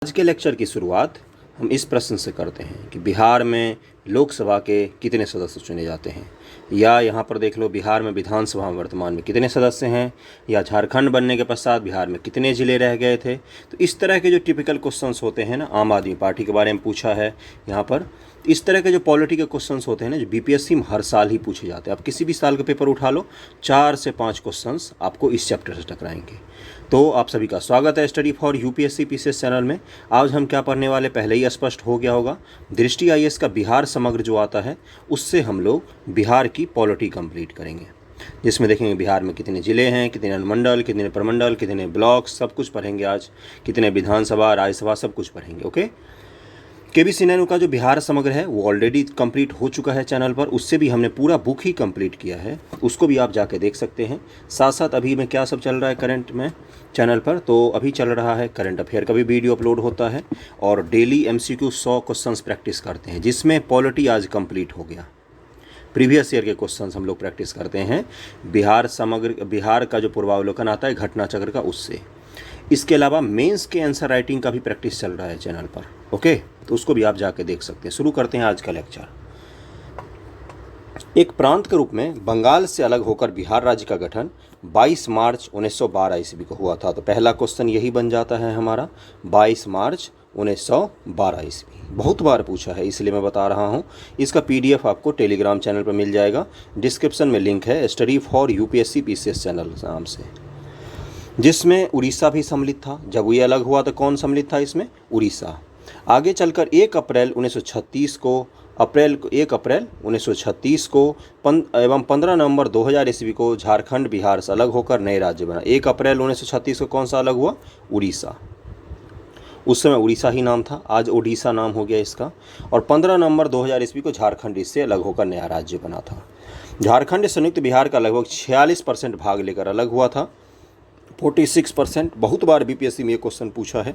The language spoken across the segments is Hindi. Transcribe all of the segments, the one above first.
आज के लेक्चर की शुरुआत हम इस प्रश्न से करते हैं कि बिहार में लोकसभा के कितने सदस्य चुने जाते हैं, या यहाँ पर देख लो बिहार में विधानसभा में वर्तमान में कितने सदस्य हैं, या झारखंड बनने के पश्चात बिहार में कितने ज़िले रह गए थे। तो इस तरह के जो टिपिकल क्वेश्चंस होते हैं ना, आम आदमी पार्टी के बारे में पूछा है यहाँ पर। इस तरह के जो पॉलिटी के क्वेश्चंस होते हैं ना, जो बीपीएससी में हर साल ही पूछे जाते हैं। आप किसी भी साल का पेपर उठा लो, 4 से 5 क्वेश्चंस आपको इस चैप्टर से टकराएंगे। तो आप सभी का स्वागत है study for UPSC PCS channel में। आज हम क्या पढ़ने वाले पहले ही स्पष्ट हो गया होगा। दृष्टि आईएएस का बिहार समग्र जो आता है, उससे हम लोग बिहार की पॉलिटी कंप्लीट करेंगे, जिसमें देखेंगे बिहार में कितने ज़िले हैं, कितने अनुमंडल, कितने प्रमंडल, कितने ब्लॉक, सब कुछ पढ़ेंगे आज। कितने विधानसभा, राज्यसभा, सब कुछ पढ़ेंगे। ओके। केबीसी नैनो का जो बिहार समग्र है वो ऑलरेडी कंप्लीट हो चुका है चैनल पर, उससे भी हमने पूरा बुक ही कंप्लीट किया है, उसको भी आप जाके देख सकते हैं। साथ साथ अभी में क्या सब चल रहा है करंट में चैनल पर, तो अभी चल रहा है करंट अफेयर का भी वीडियो अपलोड होता है, और डेली एमसीक्यू 100 क्वेश्चंस प्रैक्टिस करते हैं, जिसमें पॉलिटी आज कंप्लीट हो गया। प्रीवियस ईयर के क्वेश्चंस हम लोग प्रैक्टिस करते हैं बिहार समग्र, बिहार का जो पूर्वावलोकन आता है घटना चक्र का, उससे। इसके अलावा मेंस के आंसर राइटिंग का भी प्रैक्टिस चल रहा है चैनल पर। ओके, तो उसको भी आप जाके देख सकते हैं। शुरू करते हैं आज का लेक्चर। एक प्रांत के रूप में बंगाल से अलग होकर बिहार राज्य का गठन 22 मार्च 1912 ईस्वी को हुआ था। तो पहला क्वेश्चन यही बन जाता है हमारा, 22 मार्च 1912 ईस्वी। बहुत बार पूछा है, इसलिए मैं बता रहा हूँ। इसका पीडीएफ आपको टेलीग्राम चैनल पर मिल जाएगा, डिस्क्रिप्शन में लिंक है, study for UPSC PCS channel नाम से, जिसमें उड़ीसा भी सम्मिलित था। जब ये अलग हुआ तो कौन सम्मिलित था इसमें? उड़ीसा। आगे चलकर 1 अप्रैल 1936 को एवं 15 नवंबर 2000 ईस्वी को झारखंड बिहार से अलग होकर नए राज्य बना। 1 अप्रैल 1936 को कौन सा अलग हुआ? उड़ीसा। उस समय उड़ीसा ही नाम था, आज ओडिशा नाम हो गया इसका। और 15 नवंबर 2000 ईस्वी को झारखंड इससे अलग होकर नया राज्य बना था। झारखंड संयुक्त बिहार का लगभग 46% भाग लेकर अलग हुआ था। 46%, बहुत बार बीपीएससी में ये क्वेश्चन पूछा है।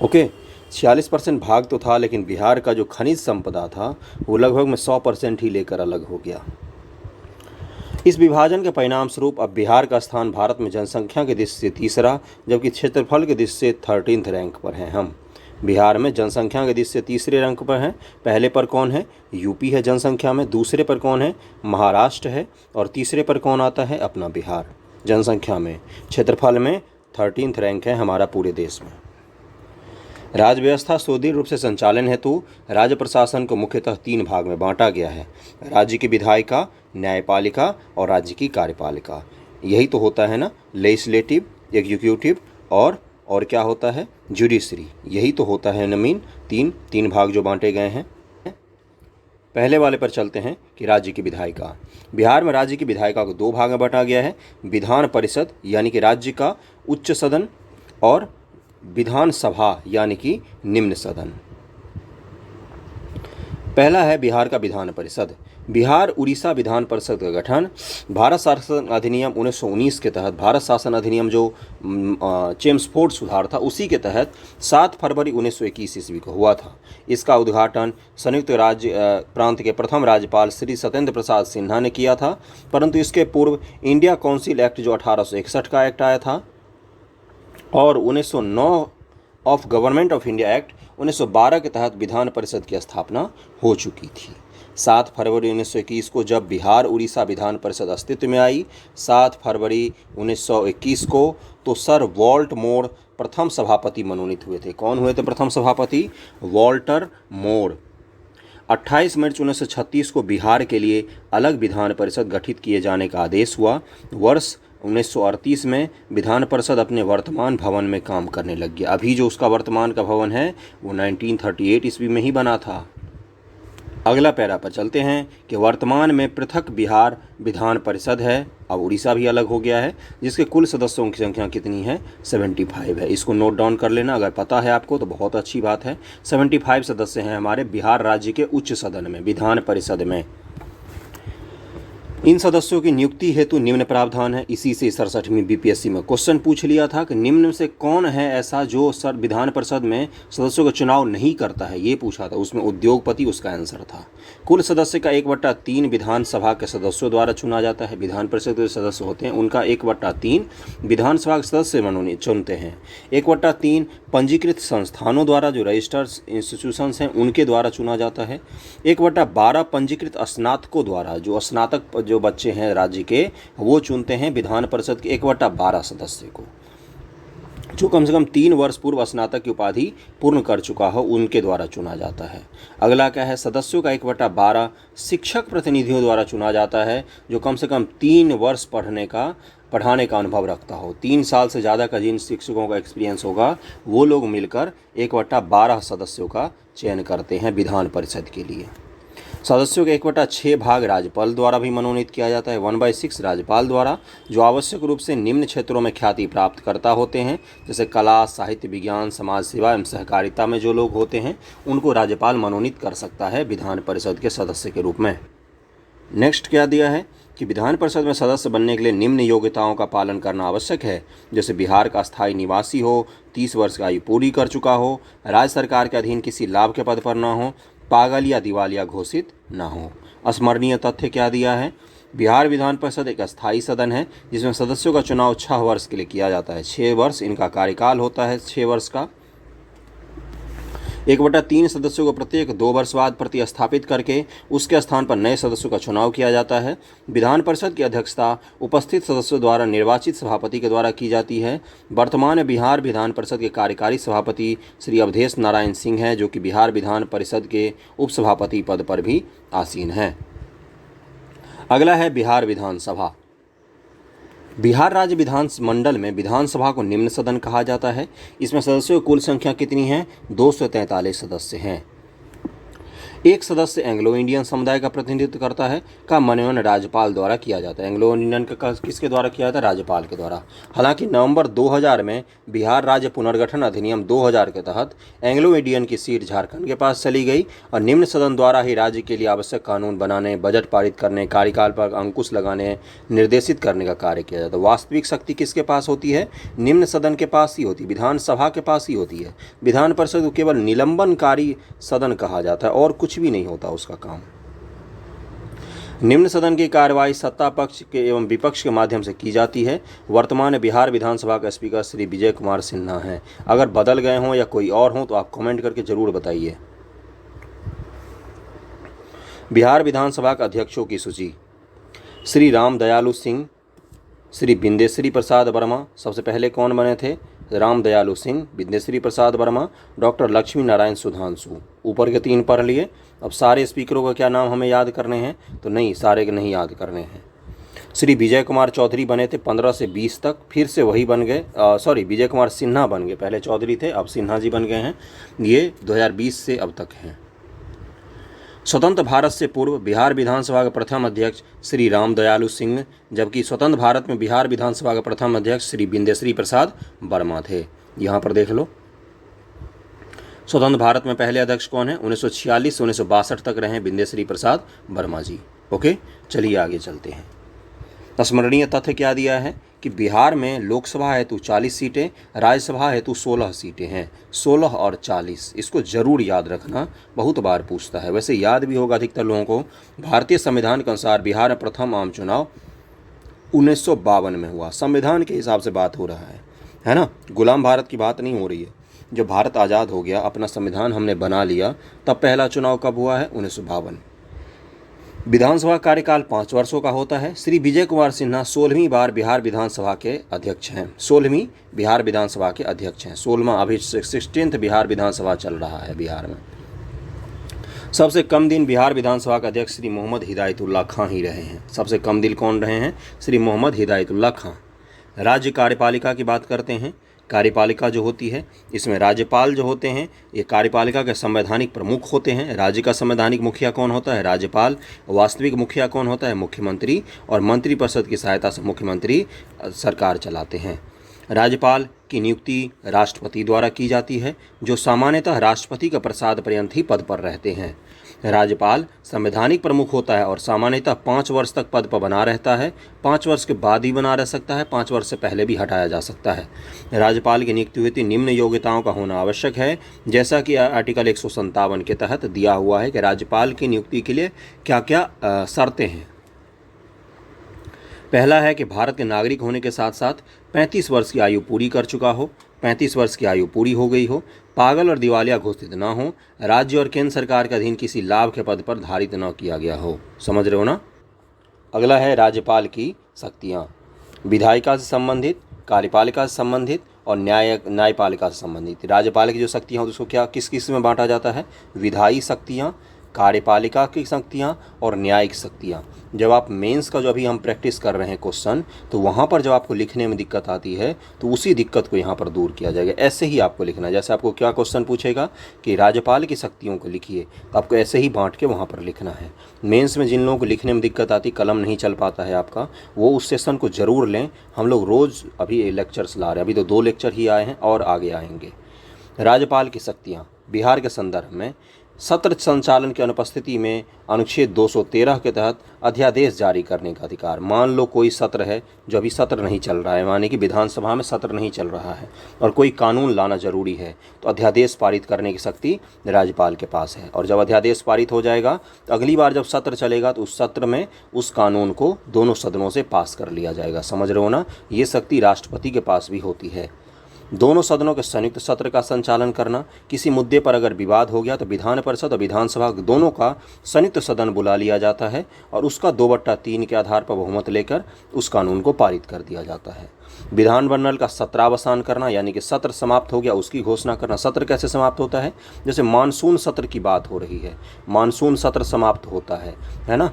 ओके, 46% भाग तो था, लेकिन बिहार का जो खनिज संपदा था वो लगभग में 100% ही लेकर अलग हो गया। इस विभाजन के परिणाम स्वरूप अब बिहार का स्थान भारत में जनसंख्या के दृष्टि से तीसरा, जबकि क्षेत्रफल के दृष्टि से 13th रैंक पर हैं हम। बिहार में जनसंख्या के दृष्टि से तीसरे रैंक पर हैं। पहले पर कौन है? यूपी है जनसंख्या में, दूसरे पर कौन है? महाराष्ट्र है, और तीसरे पर कौन आता है? अपना बिहार। जनसंख्या में, क्षेत्रफल में 13th रैंक है हमारा पूरे देश में। राज्य व्यवस्था सुदृढ़ रूप से संचालन हेतु राज्य प्रशासन को मुख्यतः 3 भाग में बांटा गया है: राज्य की विधायिका, न्यायपालिका और राज्य की कार्यपालिका। यही तो होता है ना, लेजिस्लेटिव, एग्जीक्यूटिव और क्या होता है? जुडिशरी। यही तो होता है ना, मीन तीन भाग जो बांटे गए हैं। पहले वाले पर चलते हैं कि राज्य की विधायिका। बिहार में राज्य की विधायिका को 2 भाग में बांटा गया है: विधान परिषद यानी कि राज्य का उच्च सदन, और विधानसभा यानी कि निम्न सदन। पहला है बिहार का विधान परिषद। बिहार उड़ीसा विधान परिषद का गठन भारत शासन अधिनियम 1919 के तहत, भारत शासन अधिनियम जो चेम्सफोर्ड सुधार था उसी के तहत 7 फरवरी 1921 ईस्वी को हुआ था। इसका उद्घाटन संयुक्त राज्य प्रांत के प्रथम राज्यपाल श्री सत्येंद्र प्रसाद सिन्हा ने किया था। परंतु इसके पूर्व इंडिया काउंसिल एक्ट जो 1861 का एक्ट आया था, और 1909 of government of India act 1912 के तहत विधान परिषद की स्थापना हो चुकी थी। 7 फरवरी 1921 को जब बिहार उड़ीसा विधान परिषद अस्तित्व में आई, 7 फरवरी 1921 को, तो सर वॉल्ट मोर प्रथम सभापति मनोनीत हुए थे। कौन हुए थे प्रथम सभापति? वॉल्टर मोर। 28 मार्च 1936 को बिहार के लिए अलग विधान परिषद गठित किए जाने का आदेश हुआ। वर्ष 1938 में विधान परिषद अपने वर्तमान भवन में काम करने लग गया। अभी जो उसका वर्तमान का भवन है वो 1938 ईस्वी में ही बना था। अगला पैरा पर चलते हैं कि वर्तमान में पृथक बिहार विधान परिषद है। अब उड़ीसा भी अलग हो गया है, जिसके कुल सदस्यों की संख्या कितनी है? 75 है। इसको नोट डाउन कर लेना, अगर पता है आपको तो बहुत अच्छी बात है। 75 सदस्य हैं हमारे बिहार राज्य के उच्च सदन में, विधान परिषद में। इन सदस्यों की नियुक्ति हेतु निम्न प्रावधान है। इसी से 67वीं बीपीएससी में क्वेश्चन पूछ लिया था कि निम्न में से कौन है ऐसा जो विधान परिषद में सदस्यों का चुनाव नहीं करता है, ये पूछा था। उसमें उद्योगपति उसका आंसर था। कुल सदस्य का 1/3 विधानसभा के सदस्यों द्वारा चुना जाता है। विधान परिषद के सदस्य होते हैं उनका 1/3 विधानसभा के सदस्य चुनते हैं। 1/3 पंजीकृत संस्थानों द्वारा, जो रजिस्टर्ड इंस्टीट्यूशंस हैं उनके द्वारा चुना जाता है। 1/12 पंजीकृत स्नातकों द्वारा, जो स्नातक जो बच्चे हैं राज्य के, वो चुनते हैं विधान परिषद के 1/12 सदस्य को। जो कम से कम 3 वर्ष पूर्व स्नातक की उपाधि पूर्ण कर चुका हो उनके द्वारा चुना जाता है। अगला क्या है, सदस्यों का 1/12 शिक्षक प्रतिनिधियों द्वारा चुना जाता है, जो कम से कम 3 वर्ष पढ़ाने का अनुभव रखता हो। 3 साल से ज़्यादा का जिन शिक्षकों का एक्सपीरियंस होगा वो लोग मिलकर 1/12 सदस्यों का चयन करते हैं विधान परिषद के लिए। सदस्यों के 1/6 भाग राज्यपाल द्वारा भी मनोनीत किया जाता है। 1/6 राज्यपाल द्वारा, जो आवश्यक रूप से निम्न क्षेत्रों में ख्याति प्राप्त करता होते हैं, जैसे कला, साहित्य, विज्ञान, समाज सेवा एवं सहकारिता में जो लोग होते हैं उनको राज्यपाल मनोनीत कर सकता है विधान परिषद के सदस्य के रूप में। नेक्स्ट क्या दिया है कि विधान परिषद में सदस्य बनने के लिए निम्न योग्यताओं का पालन करना आवश्यक है, जैसे बिहार का स्थायी निवासी हो, 30 वर्ष की आयु पूरी कर चुका हो, राज्य सरकार के अधीन किसी लाभ के पद पर न हो, पागल या दिवालिया घोषित न हो। स्मरणीय तथ्य क्या दिया है, बिहार विधान परिषद एक अस्थायी सदन है जिसमें सदस्यों का चुनाव 6 वर्ष के लिए किया जाता है। 6 वर्ष इनका कार्यकाल होता है, 6 वर्ष का। 1/3 सदस्यों को प्रत्येक 2 वर्ष बाद प्रतिस्थापित करके उसके स्थान पर नए सदस्यों का चुनाव किया जाता है। विधान परिषद की अध्यक्षता उपस्थित सदस्यों द्वारा निर्वाचित सभापति के द्वारा की जाती है। वर्तमान बिहार विधान परिषद के कार्यकारी सभापति श्री अवधेश नारायण सिंह हैं, जो कि बिहार विधान परिषद के उपसभापति पद पर भी आसीन हैं। अगला है बिहार विधानसभा। बिहार राज्य विधानमंडल में विधानसभा को निम्न सदन कहा जाता है। इसमें सदस्यों की कुल संख्या कितनी है, 243 सदस्य हैं। एक सदस्य एंग्लो इंडियन समुदाय का प्रतिनिधित्व करता है, का मनोनयन राज्यपाल द्वारा किया जाता है। एंग्लो इंडियन का किसके द्वारा किया जाता है, राज्यपाल के द्वारा। हालांकि नवंबर 2000 में बिहार राज्य पुनर्गठन अधिनियम 2000 के तहत एंग्लो इंडियन की सीट झारखंड के पास चली गई और निम्न सदन द्वारा ही राज्य के लिए आवश्यक कानून बनाने, बजट पारित करने, कार्यकाल पर अंकुश लगाने, निर्देशित करने का कार्य किया जाता है। वास्तविक शक्ति किसके पास होती है, निम्न सदन के पास ही होती है, विधानसभा के पास ही होती है। विधान परिषद को केवल निलंबनकारी सदन कहा जाता है और कुछ भी नहीं होता उसका काम। निम्न सदन की कार्यवाही सत्ता पक्ष के एवं विपक्ष के माध्यम से की जाती है। वर्तमान बिहार विधानसभा का स्पीकर श्री विजय कुमार सिन्हा हैं। अगर बदल गए हों या कोई और हों तो आप कमेंट करके जरूर बताइए। बिहार विधानसभा के अध्यक्षों की सूची, श्री राम दयालु सिंह, श्री बिंदेश्वरी प्रसाद वर्मा। सबसे पहले कौन बने थे, राम दयालु सिंह, बिंदेश्वरी प्रसाद वर्मा, डॉक्टर लक्ष्मी नारायण सुधांशु। ऊपर के 3 पढ़ लिए। अब सारे स्पीकरों का क्या नाम हमें याद करने हैं, तो नहीं, सारे के नहीं याद करने हैं। श्री विजय कुमार चौधरी बने थे 15 से 20 तक, फिर से वही बन गए, विजय कुमार सिन्हा बन गए, पहले चौधरी थे अब सिन्हा जी बन गए हैं। ये 2020 से अब तक हैं। स्वतंत्र भारत से पूर्व बिहार विधानसभा के प्रथम अध्यक्ष श्री राम दयालु सिंह, जबकि स्वतंत्र भारत में बिहार विधानसभा के प्रथम अध्यक्ष श्री बिंदेश्वरी प्रसाद वर्मा थे। यहाँ पर देख लो, स्वतंत्र भारत में पहले अध्यक्ष कौन है, 1946 से 1962 तक रहे बिंदेश्वरी प्रसाद वर्मा जी। ओके, चलिए आगे चलते हैं। स्मरणीय तथ्य क्या दिया है कि बिहार में लोकसभा हेतु 40 सीटें, राज्यसभा हेतु 16 सीटें हैं। 16 और 40, इसको जरूर याद रखना, बहुत बार पूछता है। वैसे याद भी होगा अधिकतर लोगों को। भारतीय संविधान के अनुसार बिहार में प्रथम आम चुनाव 1952 में हुआ। संविधान के हिसाब से बात हो रहा है ना, गुलाम भारत की बात नहीं हो रही है। जब भारत आज़ाद हो गया, अपना संविधान हमने बना लिया, तब पहला चुनाव कब हुआ है, 1952। विधानसभा कार्यकाल 5 वर्षों का होता है। श्री विजय कुमार सिन्हा 16वीं बार बिहार विधानसभा के अध्यक्ष हैं। 16वीं बिहार विधानसभा के अध्यक्ष हैं। 16वां अभी 16th बिहार विधानसभा चल रहा है बिहार में। सबसे कम दिन बिहार विधानसभा के अध्यक्ष श्री मोहम्मद हिदायतुल्लाह खां ही रहे हैं। सबसे कम दिन कौन रहे हैं, श्री मोहम्मद हिदायतुल्लाह खां। राज्य कार्यपालिका की बात करते हैं। कार्यपालिका जो होती है, इसमें राज्यपाल जो होते हैं ये कार्यपालिका के संवैधानिक प्रमुख होते हैं। राज्य का संवैधानिक मुखिया कौन होता है, राज्यपाल। वास्तविक मुखिया कौन होता है, मुख्यमंत्री। और मंत्रिपरिषद की सहायता से मुख्यमंत्री सरकार चलाते हैं। राज्यपाल की नियुक्ति राष्ट्रपति द्वारा की जाती है, जो सामान्यतः राष्ट्रपति का प्रसाद पर्यंत ही पद पर रहते हैं। राज्यपाल संवैधानिक प्रमुख होता है और सामान्यतः 5 वर्ष तक पद पर बना रहता है। 5 वर्ष के बाद ही बना रह सकता है, 5 वर्ष से पहले भी हटाया जा सकता है। राज्यपाल की नियुक्ति हेतु निम्न योग्यताओं का होना आवश्यक है, जैसा कि आर्टिकल 157 के तहत दिया हुआ है कि राज्यपाल की नियुक्ति के लिए क्या क्या शर्तें हैं। पहला है कि भारत के नागरिक होने के साथ साथ 35 वर्ष की आयु पूरी कर चुका हो, 35 वर्ष की आयु पूरी हो गई हो, पागल और दिवालिया घोषित ना हो, राज्य और केंद्र सरकार के अधीन किसी लाभ के पद पर धारित न किया गया हो। समझ रहे हो ना। अगला है राज्यपाल की शक्तियाँ। विधायिका से संबंधित, कार्यपालिका से संबंधित और न्यायपालिका से संबंधित। राज्यपाल की जो शक्तियाँ होती हैं उसको क्या किस किस में बांटा जाता है? विधायी शक्तियाँ, कार्यपालिका की शक्तियाँ और न्यायिक शक्तियाँ। जब आप मेंस का जो अभी हम प्रैक्टिस कर रहे हैं क्वेश्चन, तो वहाँ पर जब आपको लिखने में दिक्कत आती है तो उसी दिक्कत को यहाँ पर दूर किया जाएगा। ऐसे ही आपको लिखना है। जैसे आपको क्या क्वेश्चन पूछेगा कि राज्यपाल की शक्तियों को लिखिए, तो आपको ऐसे ही बांट के वहाँ पर लिखना है। मेंस में जिन लोगों को लिखने में दिक्कत आती, कलम नहीं चल पाता है आपका, वो उस सेशन को ज़रूर लें। हम लोग रोज़ अभी लेक्चर्स ला रहे हैं, अभी तो 2 लेक्चर ही आए हैं और आगे आएंगे। राज्यपाल की शक्तियाँ। बिहार के संदर्भ में सत्र संचालन की अनुपस्थिति में अनुच्छेद 213 के तहत अध्यादेश जारी करने का अधिकार। मान लो कोई सत्र है जो अभी सत्र नहीं चल रहा है, माने कि विधानसभा में सत्र नहीं चल रहा है और कोई कानून लाना जरूरी है, तो अध्यादेश पारित करने की शक्ति राज्यपाल के पास है। और जब अध्यादेश पारित हो जाएगा तो अगली बार जब सत्र चलेगा तो उस सत्र में उस कानून को दोनों सदनों से पास कर लिया जाएगा। समझ रहे हो ना। ये शक्ति राष्ट्रपति के पास भी होती है। दोनों सदनों के संयुक्त सत्र का संचालन करना। किसी मुद्दे पर अगर विवाद हो गया तो विधान परिषद और विधानसभा दोनों का संयुक्त सदन बुला लिया जाता है और उसका 2/3 के आधार पर बहुमत लेकर उस कानून को पारित कर दिया जाता है। विधानमंडल का सत्रावसान करना, यानी कि सत्र समाप्त हो गया उसकी घोषणा करना। सत्र कैसे समाप्त होता है? जैसे मानसून सत्र की बात हो रही है, मानसून सत्र समाप्त होता है ना।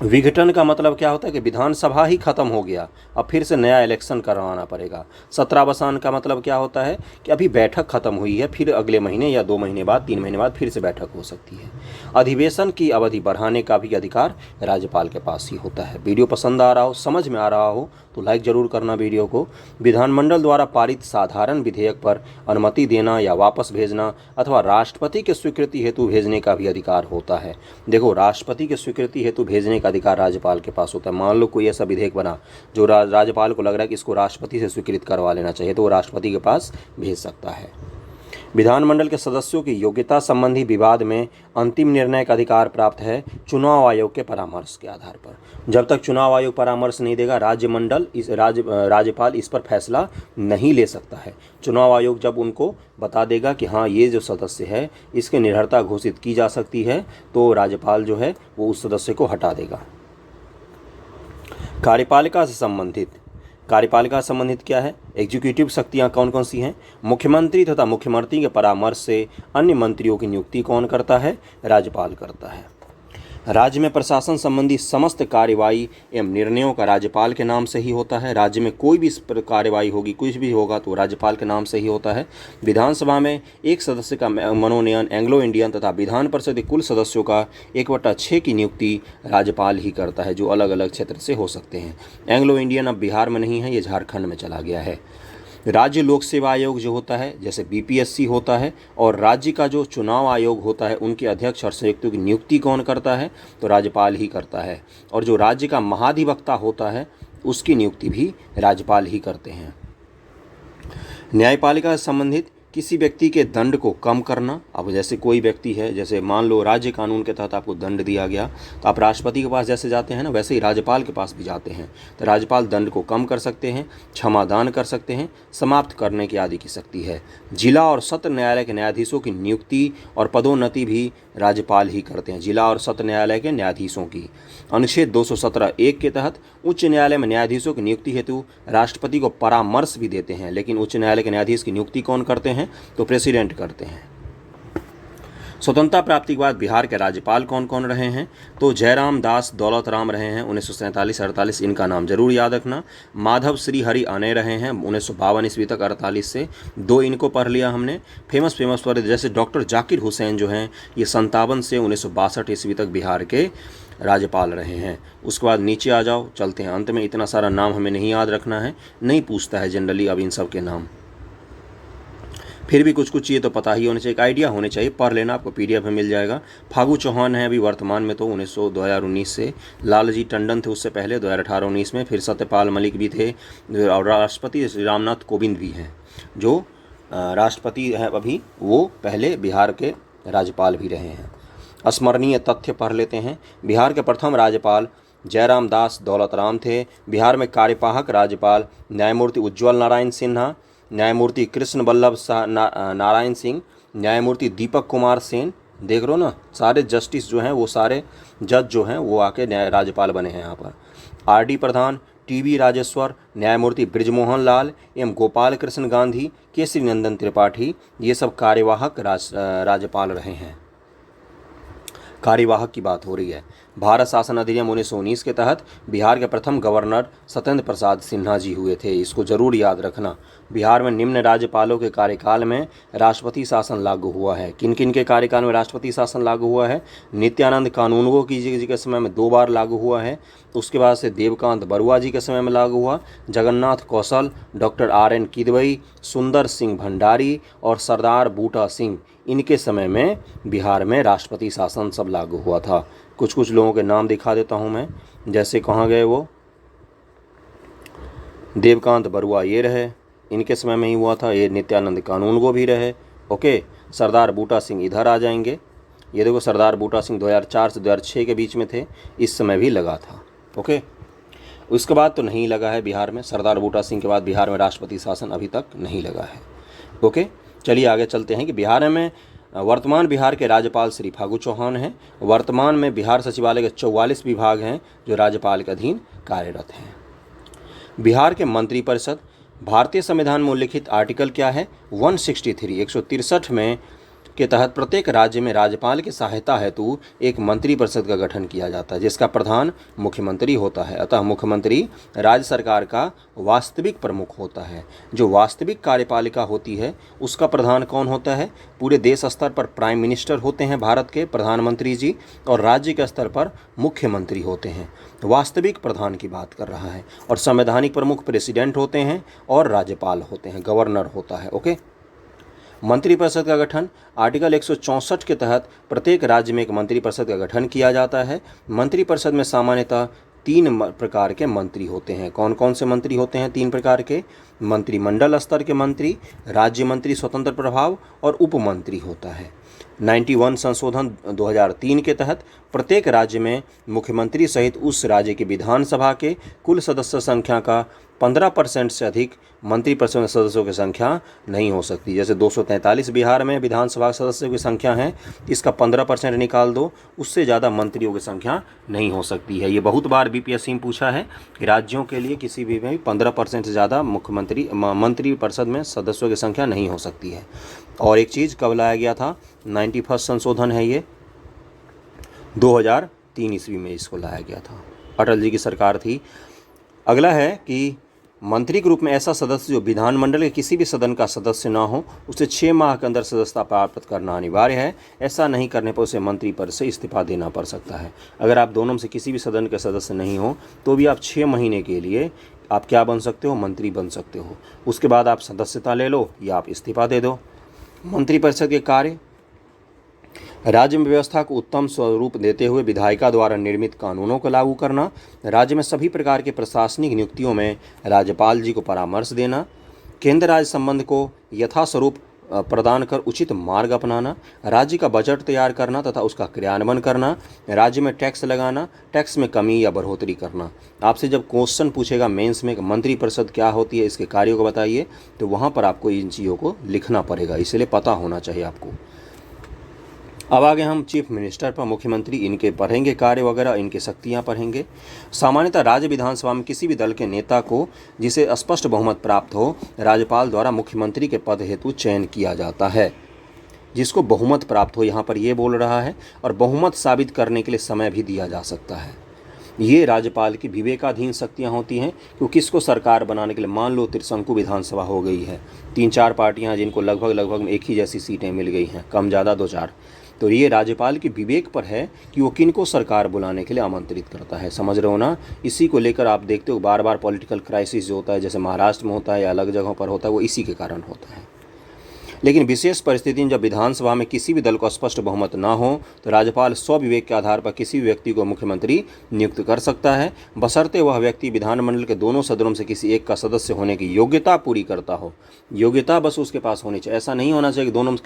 विघटन का मतलब क्या होता है कि विधानसभा ही खत्म हो गया, अब फिर से नया इलेक्शन करवाना पड़ेगा। सत्रावसान का मतलब क्या होता है कि अभी बैठक खत्म हुई है, फिर अगले महीने या 2 महीने बाद, 3 महीने बाद फिर से बैठक हो सकती है। अधिवेशन की अवधि बढ़ाने का भी अधिकार राज्यपाल के पास ही होता है। वीडियो पसंद आ रहा हो, समझ में आ रहा हो तो लाइक जरूर करना वीडियो को। विधानमंडल द्वारा पारित साधारण विधेयक पर अनुमति देना या वापस भेजना अथवा राष्ट्रपति के स्वीकृति हेतु भेजने का भी अधिकार होता है। देखो, राष्ट्रपति के स्वीकृति हेतु भेजने का अधिकार राज्यपाल के पास होता है। मान लो कोई ऐसा विधेयक बना जो राज्यपाल को लग रहा है कि इसको राष्ट्रपति से स्वीकृत करवा लेना चाहिए, तो वो राष्ट्रपति के पास भेज सकता है। विधानमंडल के सदस्यों की योग्यता संबंधी विवाद में अंतिम निर्णय का अधिकार प्राप्त है चुनाव आयोग के परामर्श के आधार पर। जब तक चुनाव आयोग परामर्श नहीं देगा, राज्यपाल इस पर फैसला नहीं ले सकता है। चुनाव आयोग जब उनको बता देगा कि हाँ ये जो सदस्य है इसकी निर्भरता घोषित की जा सकती है, तो राज्यपाल जो है वो उस सदस्य को हटा देगा। कार्यपालिका से संबंधित। कार्यपालिका से संबंधित क्या है? एग्जीक्यूटिव शक्तियाँ कौन कौन सी हैं? मुख्यमंत्री तथा मुख्यमंत्री के परामर्श से अन्य मंत्रियों की नियुक्ति कौन करता है? राज्यपाल करता है। राज्य में प्रशासन संबंधी समस्त कार्यवाही एवं निर्णयों का राज्यपाल के नाम से ही होता है। राज्य में कोई भी कार्यवाही होगी, कुछ भी होगा तो राज्यपाल के नाम से ही होता है। विधानसभा में एक सदस्य का मनोनयन एंग्लो इंडियन तथा विधान परिषद के कुल सदस्यों का 1/6 की नियुक्ति राज्यपाल ही करता है, जो अलग अलग क्षेत्र से हो सकते हैं। एंग्लो इंडियन अब बिहार में नहीं है, ये झारखंड में चला गया है। राज्य लोक सेवा आयोग जो होता है, जैसे बीपीएससी होता है, और राज्य का जो चुनाव आयोग होता है, उनके अध्यक्ष और संयुक्तों की नियुक्ति कौन करता है? तो राज्यपाल ही करता है। और जो राज्य का महाधिवक्ता होता है उसकी नियुक्ति भी राज्यपाल ही करते हैं। न्यायपालिका से संबंधित किसी व्यक्ति के दंड को कम करना। अब जैसे कोई व्यक्ति है, जैसे मान लो राज्य कानून के तहत आपको दंड दिया गया, तो आप राष्ट्रपति के पास जैसे जाते हैं ना, वैसे ही राज्यपाल के पास भी जाते हैं। तो राज्यपाल दंड को कम कर सकते हैं, क्षमादान कर सकते हैं, समाप्त करने की आदि की शक्ति है। जिला और सत्र न्यायालय के न्यायाधीशों की नियुक्ति और पदोन्नति भी राज्यपाल ही करते हैं। जिला और सत्र न्यायालय के न्यायाधीशों की अनुच्छेद 217(1) के तहत उच्च न्यायालय में न्यायाधीशों की नियुक्ति हेतु राष्ट्रपति को परामर्श भी देते हैं, लेकिन उच्च न्यायालय के न्यायाधीश की नियुक्ति कौन करते हैं? तो प्रेसिडेंट करते हैं। स्वतंत्रता प्राप्ति के बाद बिहार के राज्यपाल कौन कौन रहे हैं? तो जयराम दास दौलत राम रहे हैं 1947-48, इनका नाम जरूर याद रखना। माधव श्री हरि आने रहे हैं 1952 ईस्वी तक, 48 से 2 इनको पढ़ लिया हमने। फेमस पर जैसे डॉक्टर जाकिर हुसैन जो हैं, ये 57 से 1962 ईस्वी तक बिहार के राज्यपाल रहे हैं। उसके बाद नीचे आ जाओ, चलते हैं अंत में। इतना सारा नाम हमें नहीं याद रखना है, नहीं पूछता है जनरली अब इन सब के नाम। फिर भी कुछ कुछ चीज़ें तो पता ही होने चाहिए, एक आइडिया होने चाहिए, पढ़ लेना, आपको पीडीएफ में मिल जाएगा। फागू चौहान है अभी वर्तमान में, तो 2019 से, लालजी टंडन थे उससे पहले 2018-19 में, फिर सत्यपाल मलिक भी थे, और राष्ट्रपति रामनाथ कोविंद भी हैं, जो राष्ट्रपति हैं अभी, वो पहले बिहार के राज्यपाल भी रहे हैं। स्मरणीय तथ्य पढ़ लेते हैं। बिहार के प्रथम राज्यपाल जयराम दास दौलतराम थे। बिहार में कार्यवाहक राज्यपाल न्यायमूर्ति उज्ज्वल नारायण सिन्हा, न्यायमूर्ति कृष्ण वल्लभ नारायण सिंह, न्यायमूर्ति दीपक कुमार सेन। देख रहे हो ना, सारे जस्टिस जो हैं वो सारे जज जो हैं वो आके राज्यपाल बने हैं यहाँ पर। आर.डी. प्रधान, टी.बी. राजेश्वर, न्यायमूर्ति ब्रिजमोहन लाल एवं गोपाल कृष्ण गांधी, केसरी नंदन त्रिपाठी, ये सब कार्यवाहक राज्यपाल रहे हैं। कार्यवाहक की बात हो रही है। भारत शासन अधिनियम 1919 के तहत बिहार के प्रथम गवर्नर सत्येंद्र प्रसाद सिन्हा जी हुए थे, इसको जरूर याद रखना। बिहार में निम्न राज्यपालों के कार्यकाल में राष्ट्रपति शासन लागू हुआ है। किन किन के कार्यकाल में राष्ट्रपति शासन लागू हुआ है? नित्यानंद कानूनगो जी के समय में 2 बार लागू हुआ है, उसके बाद से देवकांत बरुआ जी के समय में लागू हुआ, जगन्नाथ कौशल, डॉक्टर R.N. किदवई, सुंदर सिंह भंडारी और सरदार बूटा सिंह, इनके समय में बिहार में राष्ट्रपति शासन सब लागू हुआ था। कुछ कुछ लोगों के नाम दिखा देता हूं मैं, जैसे कहाँ गए वो, देवकांत बरुआ ये रहे, इनके समय में ही हुआ था। ये नित्यानंद कानूनगो भी रहे। ओके, सरदार बूटा सिंह इधर आ जाएंगे। ये देखो, सरदार बूटा सिंह 2004 से 2006 के बीच में थे, इस समय भी लगा था। ओके, उसके बाद तो नहीं लगा है बिहार में। सरदार बूटा सिंह के बाद बिहार में राष्ट्रपति शासन अभी तक नहीं लगा है। ओके, चलिए आगे चलते हैं कि बिहार में वर्तमान बिहार के राज्यपाल श्री फागू चौहान हैं। वर्तमान में बिहार सचिवालय के 44 विभाग हैं जो राज्यपाल के अधीन कार्यरत हैं। बिहार के मंत्रिपरिषद, भारतीय संविधान में उल्लिखित आर्टिकल क्या है? 163 में के तहत प्रत्येक राज्य में राज्यपाल की सहायता हेतु एक मंत्रिपरिषद का गठन किया जाता है, जिसका प्रधान मुख्यमंत्री होता है। अतः मुख्यमंत्री राज्य सरकार का वास्तविक प्रमुख होता है। जो वास्तविक कार्यपालिका होती है उसका प्रधान कौन होता है? पूरे देश स्तर पर प्राइम मिनिस्टर होते हैं भारत के, प्रधानमंत्री जी, और राज्य के स्तर पर मुख्यमंत्री होते हैं। वास्तविक प्रधान की बात कर रहा है। और संवैधानिक प्रमुख प्रेसिडेंट होते हैं और राज्यपाल होते हैं, गवर्नर होता है। ओके, मंत्रिपरिषद का गठन, आर्टिकल 164 के तहत प्रत्येक राज्य में एक मंत्रिपरिषद का गठन किया जाता है। मंत्रिपरिषद में सामान्यतः 3 प्रकार के मंत्री होते हैं। कौन कौन से मंत्री होते हैं? 3 प्रकार के। मंत्रिमंडल स्तर के मंत्री, राज्य मंत्री स्वतंत्र प्रभाव और उप मंत्री होता है। 91 संशोधन 2003 के तहत प्रत्येक राज्य में मुख्यमंत्री सहित उस राज्य की विधानसभा के कुल सदस्य संख्या का 15% से अधिक मंत्रिपरिषद में सदस्यों की संख्या नहीं हो सकती। जैसे 243 बिहार में विधानसभा सदस्यों की संख्या है, इसका 15% निकाल दो, उससे ज़्यादा मंत्रियों की संख्या नहीं हो सकती है। ये बहुत बार बीपीएससी में पूछा है कि राज्यों के लिए किसी भी में 15% से ज़्यादा मंत्रिपरिषद में सदस्यों की संख्या नहीं हो सकती है। और एक चीज़ कब लाया गया था? 91 संशोधन है ये, 2003 ईस्वी में इसको लाया गया था, अटल जी की सरकार थी। अगला है कि मंत्री के रूप में ऐसा सदस्य जो विधानमंडल के किसी भी सदन का सदस्य ना हो, उसे 6 माह के अंदर सदस्यता प्राप्त करना अनिवार्य है। ऐसा नहीं करने पर उसे मंत्री पद से इस्तीफा देना पड़ सकता है। अगर आप दोनों में से किसी भी सदन के सदस्य नहीं हो तो भी आप 6 महीने के लिए आप क्या बन सकते हो? मंत्री बन सकते हो। उसके बाद आप सदस्यता ले लो या आप इस्तीफा दे दो। मंत्रिपरिषद के कार्य, राज्य में व्यवस्था को उत्तम स्वरूप देते हुए विधायिका द्वारा निर्मित कानूनों को लागू करना, राज्य में सभी प्रकार के प्रशासनिक नियुक्तियों में राज्यपाल जी को परामर्श देना, केंद्र राज्य संबंध को यथास्वरूप प्रदान कर उचित मार्ग अपनाना, राज्य का बजट तैयार करना तथा उसका क्रियान्वयन करना, राज्य में टैक्स लगाना, टैक्स में कमी या बढ़ोतरी करना। आपसे जब क्वेश्चन पूछेगा मेंस में मंत्रिपरिषद क्या होती है, इसके कार्यों को बताइए, तो वहाँ पर आपको इन चीज़ों को लिखना पड़ेगा, इसलिए पता होना चाहिए आपको। अब आगे हम चीफ मिनिस्टर पर, मुख्यमंत्री, इनके पढ़ेंगे कार्य वगैरह, इनकी शक्तियां पढ़ेंगे। सामान्यतः राज्य विधानसभा में किसी भी दल के नेता को जिसे स्पष्ट बहुमत प्राप्त हो, राज्यपाल द्वारा मुख्यमंत्री के पद हेतु चयन किया जाता है। जिसको बहुमत प्राप्त हो, यहाँ पर ये बोल रहा है, और बहुमत साबित करने के लिए समय भी दिया जा सकता है। ये राज्यपाल की विवेकाधीन शक्तियाँ होती हैं कि किसको सरकार बनाने के लिए, मान लो त्रिशंकु विधानसभा हो गई है, 3-4 पार्टियाँ जिनको लगभग में एक ही जैसी सीटें मिल गई हैं, कम ज़्यादा 2-4, तो ये राज्यपाल की विवेक पर है कि वो किनको सरकार बुलाने के लिए आमंत्रित करता है। समझ रहे हो ना? इसी को लेकर आप देखते हो बार बार पॉलिटिकल क्राइसिस जो होता है, जैसे महाराष्ट्र में होता है या अलग जगहों पर होता है, वो इसी के कारण होता है। लेकिन विशेष परिस्थिति में जब विधानसभा में किसी भी दल को स्पष्ट बहुमत न हो तो राज्यपाल स्वविवेक के आधार पर किसी भी व्यक्ति को मुख्यमंत्री नियुक्त कर सकता है, बशर्ते वह व्यक्ति विधानमंडल के दोनों सदनों से किसी एक का सदस्य होने की योग्यता पूरी करता हो। योग्यता बस उसके पास होनी चाहिए, ऐसा नहीं होना चाहिए कि दोनों में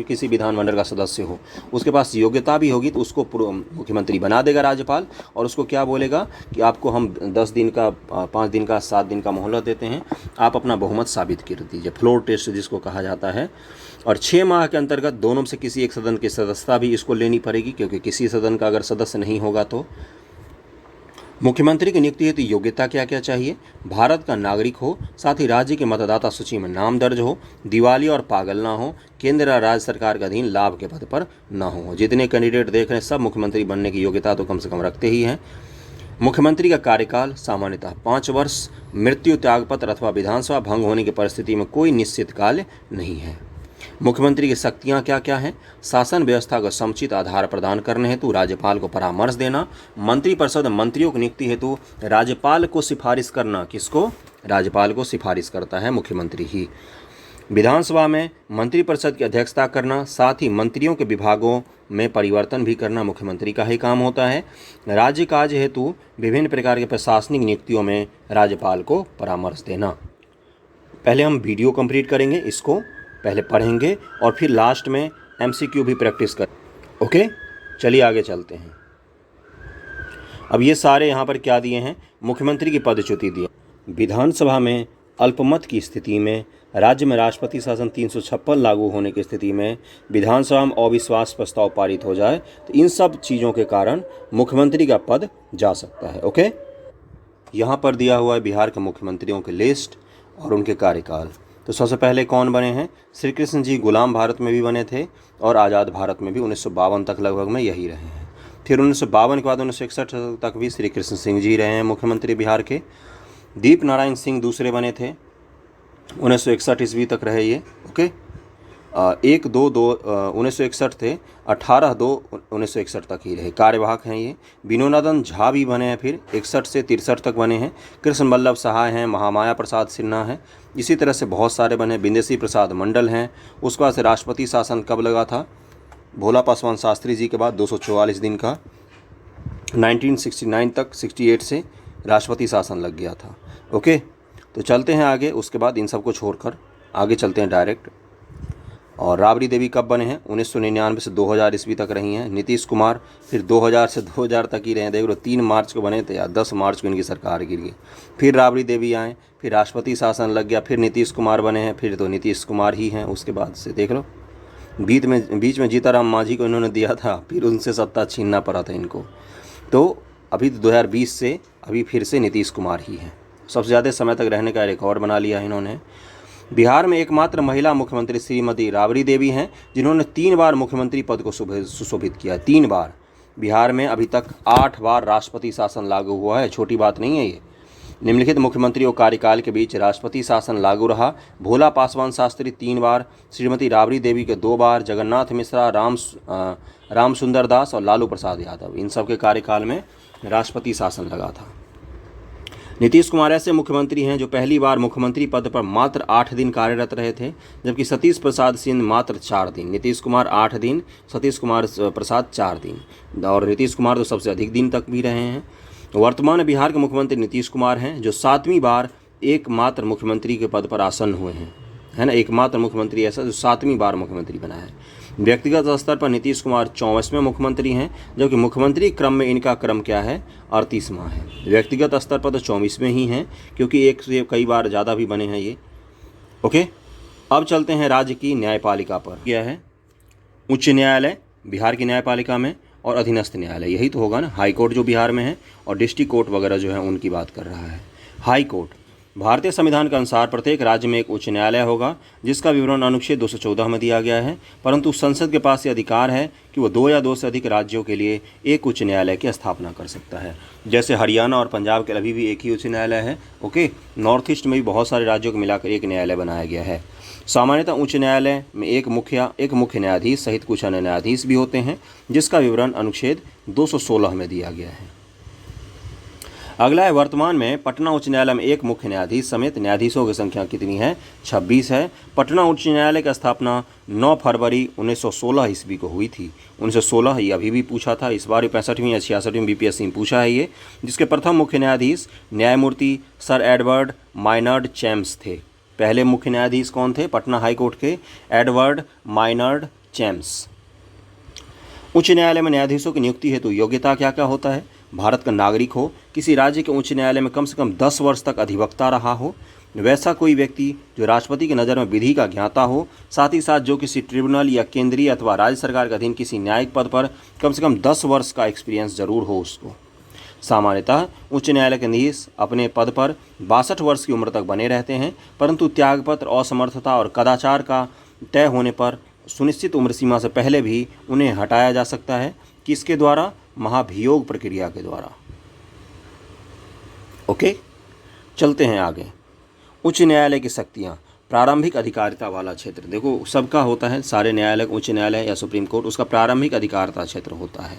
किसी विधानमंडल का सदस्य हो, उसके पास योग्यता भी होगी तो उसको मुख्यमंत्री बना देगा राज्यपाल। और उसको क्या बोलेगा कि आपको हम 10 दिन का, 5 दिन का, 7 दिन का मोहलत देते हैं, आप अपना बहुमत साबित कर दीजिए, फ्लोर टेस्ट जिसको कहा जाता है। और 6 माह के अंतर्गत दोनों से किसी एक सदन की सदस्यता भी इसको लेनी पड़ेगी, क्योंकि किसी सदन का अगर सदस्य नहीं होगा तो। मुख्यमंत्री की नियुक्ति हेतु योग्यता क्या क्या चाहिए? भारत का नागरिक हो, साथ ही राज्य के मतदाता सूची में नाम दर्ज हो, दिवालिया और पागल ना हो, केंद्र और राज्य सरकार के अधीन लाभ के पद पर ना हो। जितने कैंडिडेट देख रहे हैं सब मुख्यमंत्री बनने की योग्यता तो कम से कम रखते ही हैं। मुख्यमंत्री का कार्यकाल सामान्यतः 5 वर्ष, मृत्यु, त्यागपत्र अथवा विधानसभा भंग होने की परिस्थिति में कोई निश्चित काल नहीं है। मुख्यमंत्री की शक्तियां क्या क्या हैं? शासन व्यवस्था को समुचित आधार प्रदान करने हेतु राज्यपाल को परामर्श देना, मंत्रिपरिषद मंत्रियों की नियुक्ति हेतु राज्यपाल को सिफारिश करना। किसको? राज्यपाल को सिफारिश करता है मुख्यमंत्री ही। विधानसभा में मंत्रिपरिषद की अध्यक्षता करना, साथ ही मंत्रियों के विभागों में परिवर्तन भी करना मुख्यमंत्री का ही काम होता है। राज्य कार्य हेतु विभिन्न प्रकार के प्रशासनिक नियुक्तियों में राज्यपाल को परामर्श देना। पहले हम वीडियो कंप्लीट करेंगे, इसको पहले पढ़ेंगे और फिर लास्ट में MCQ भी प्रैक्टिस कर। ओके, चलिए आगे चलते हैं। अब ये सारे यहाँ पर क्या दिए हैं? मुख्यमंत्री की पदच्युति दिए। विधानसभा में अल्पमत की स्थिति में, राज्य में राष्ट्रपति शासन 356 लागू होने की स्थिति में, विधानसभा में अविश्वास प्रस्ताव पारित हो जाए तो इन सब चीज़ों के कारण मुख्यमंत्री का पद जा सकता है। ओके, यहाँ पर दिया हुआ है बिहार के मुख्यमंत्रियों की लिस्ट और उनके कार्यकाल। तो सबसे पहले कौन बने हैं? श्री कृष्ण जी गुलाम भारत में भी बने थे और आज़ाद भारत में भी 1952 तक लगभग में यही रहे हैं। फिर 1952 के बाद 1961 तक भी श्री कृष्ण सिंह जी रहे हैं मुख्यमंत्री बिहार के। दीप नारायण सिंह दूसरे बने थे, 1961 ईस्वी तक रहे ये। ओके, 1961 थे, 18/2/1961 तक ही रहे, कार्यवाहक हैं ये। विनोदानंद झा भी बने हैं, फिर 61 से 63 तक बने हैं। कृष्ण वल्लभ सहाय हैं, महामाया प्रसाद सिन्हा हैं, इसी तरह से बहुत सारे बने। बिंदेसी प्रसाद मंडल हैं। उसके बाद से राष्ट्रपति शासन कब लगा था? भोला पासवान शास्त्री जी के बाद 244 दिन का 1969 तक, 68 से राष्ट्रपति शासन लग गया था। ओके, तो चलते हैं आगे। उसके बाद इन सबको छोड़कर आगे चलते हैं डायरेक्ट। और राबड़ी देवी कब बने हैं? 1999 से 2000 ईस्वी तक रही हैं। नीतीश कुमार फिर 2000 से 2000 तक ही रहे। देख लो, 3 मार्च को बने थे या 10 मार्च को इनकी सरकार गिर गई। फिर राबड़ी देवी आए, फिर राष्ट्रपति शासन लग गया, फिर नीतीश कुमार बने हैं, फिर तो नीतीश कुमार ही हैं। उसके बाद से देख लो, बीच में जीताराम मांझी को इन्होंने दिया था, फिर उनसे सत्ता छीनना पड़ा था इनको। तो अभी 2020 से अभी फिर से नीतीश कुमार ही हैं। सबसे ज़्यादा समय तक रहने का रिकॉर्ड बना लिया इन्होंने। बिहार में एकमात्र महिला मुख्यमंत्री श्रीमती राबड़ी देवी हैं, जिन्होंने 3 बार मुख्यमंत्री पद को सुशोभित किया। 3 बार। बिहार में अभी तक 8 बार राष्ट्रपति शासन लागू हुआ है, छोटी बात नहीं है ये। निम्नलिखित मुख्यमंत्रियों कार्यकाल के बीच राष्ट्रपति शासन लागू रहा। भोला पासवान शास्त्री 3 बार, श्रीमती राबड़ी देवी के 2 बार, जगन्नाथ मिश्रा, राम सुंदर दास और लालू प्रसाद यादव, इन सब के कार्यकाल में राष्ट्रपति शासन लगा था। नीतीश कुमार ऐसे मुख्यमंत्री हैं जो पहली बार मुख्यमंत्री पद पर मात्र 8 दिन कार्यरत रहे थे, जबकि सतीश प्रसाद सिंह मात्र 4 दिन। नीतीश कुमार 8 दिन, सतीश कुमार प्रसाद 4 दिन, और नीतीश कुमार तो सबसे अधिक दिन तक भी रहे हैं। वर्तमान बिहार के मुख्यमंत्री नीतीश कुमार हैं, जो 7वीं बार एकमात्र मुख्यमंत्री के पद पर आसीन हुए हैं, है ना। एकमात्र मुख्यमंत्री ऐसा जो 7वीं बार मुख्यमंत्री बना है। व्यक्तिगत स्तर पर नीतीश कुमार 24वें मुख्यमंत्री हैं, जबकि मुख्यमंत्री क्रम में इनका क्रम क्या है? 38वां है। व्यक्तिगत स्तर पर तो 24वें ही हैं, क्योंकि एक से कई बार ज़्यादा भी बने हैं ये। ओके, अब चलते हैं राज्य की न्यायपालिका पर। क्या है? उच्च न्यायालय बिहार की न्यायपालिका में, और अधीनस्थ न्यायालय, यही तो होगा ना। हाई कोर्ट जो बिहार में है, और डिस्ट्रिक्ट कोर्ट वगैरह जो है उनकी बात कर रहा है। हाई कोर्ट भारतीय संविधान के अनुसार प्रत्येक राज्य में एक उच्च न्यायालय होगा, जिसका विवरण अनुच्छेद 214 में दिया गया है, परंतु संसद के पास ये अधिकार है कि वो 2 या 2 से अधिक राज्यों के लिए एक उच्च न्यायालय की स्थापना कर सकता है। जैसे हरियाणा और पंजाब के अभी भी एक ही उच्च न्यायालय है। ओके, नॉर्थ ईस्ट में भी बहुत सारे राज्यों को मिलाकर एक न्यायालय बनाया गया है। सामान्यतः उच्च न्यायालय में एक मुख्य न्यायाधीश सहित कुछ अन्य न्यायाधीश भी होते हैं, जिसका विवरण अनुच्छेद 216 में दिया गया है। अगला है, वर्तमान में पटना उच्च न्यायालय में एक मुख्य न्यायाधीश समेत न्यायाधीशों की संख्या कितनी है? 26 है। पटना उच्च न्यायालय की स्थापना 9 फरवरी 1916 ईस्वी को हुई थी। 1916, ये अभी भी पूछा था, इस बार 65वीं या 66वीं बीपीएससी में पूछा है ये, जिसके प्रथम मुख्य न्यायाधीश न्यायमूर्ति सर एडवर्ड माइनर्ड चैम्स थे। पहले मुख्य न्यायाधीश कौन थे पटना हाईकोर्ट के? Edward Maynard Champs. उच्च न्यायालय में न्यायाधीशों की नियुक्ति हेतु योग्यता क्या क्या होता है? भारत का नागरिक हो, किसी राज्य के उच्च न्यायालय में कम से कम 10 वर्ष तक अधिवक्ता रहा हो, वैसा कोई व्यक्ति जो राष्ट्रपति की नज़र में विधि का ज्ञाता हो, साथ ही साथ जो किसी ट्रिब्यूनल या केंद्रीय अथवा राज्य सरकार के अधीन किसी न्यायिक पद पर कम से कम 10 वर्ष का एक्सपीरियंस जरूर हो उसको। सामान्यतः उच्च न्यायालय के न्यायाधीश अपने पद पर 62 वर्ष की उम्र तक बने रहते हैं, परंतु त्यागपत्र, असमर्थता और कदाचार का तय होने पर सुनिश्चित उम्र सीमा से पहले भी उन्हें हटाया जा सकता है। किसके द्वारा? महाभियोग प्रक्रिया के द्वारा। ओके, चलते हैं आगे। उच्च न्यायालय की शक्तियाँ। प्रारंभिक अधिकारिता वाला क्षेत्र, देखो सबका होता है, सारे न्यायालय, उच्च न्यायालय या सुप्रीम कोर्ट, उसका प्रारंभिक अधिकारिता क्षेत्र होता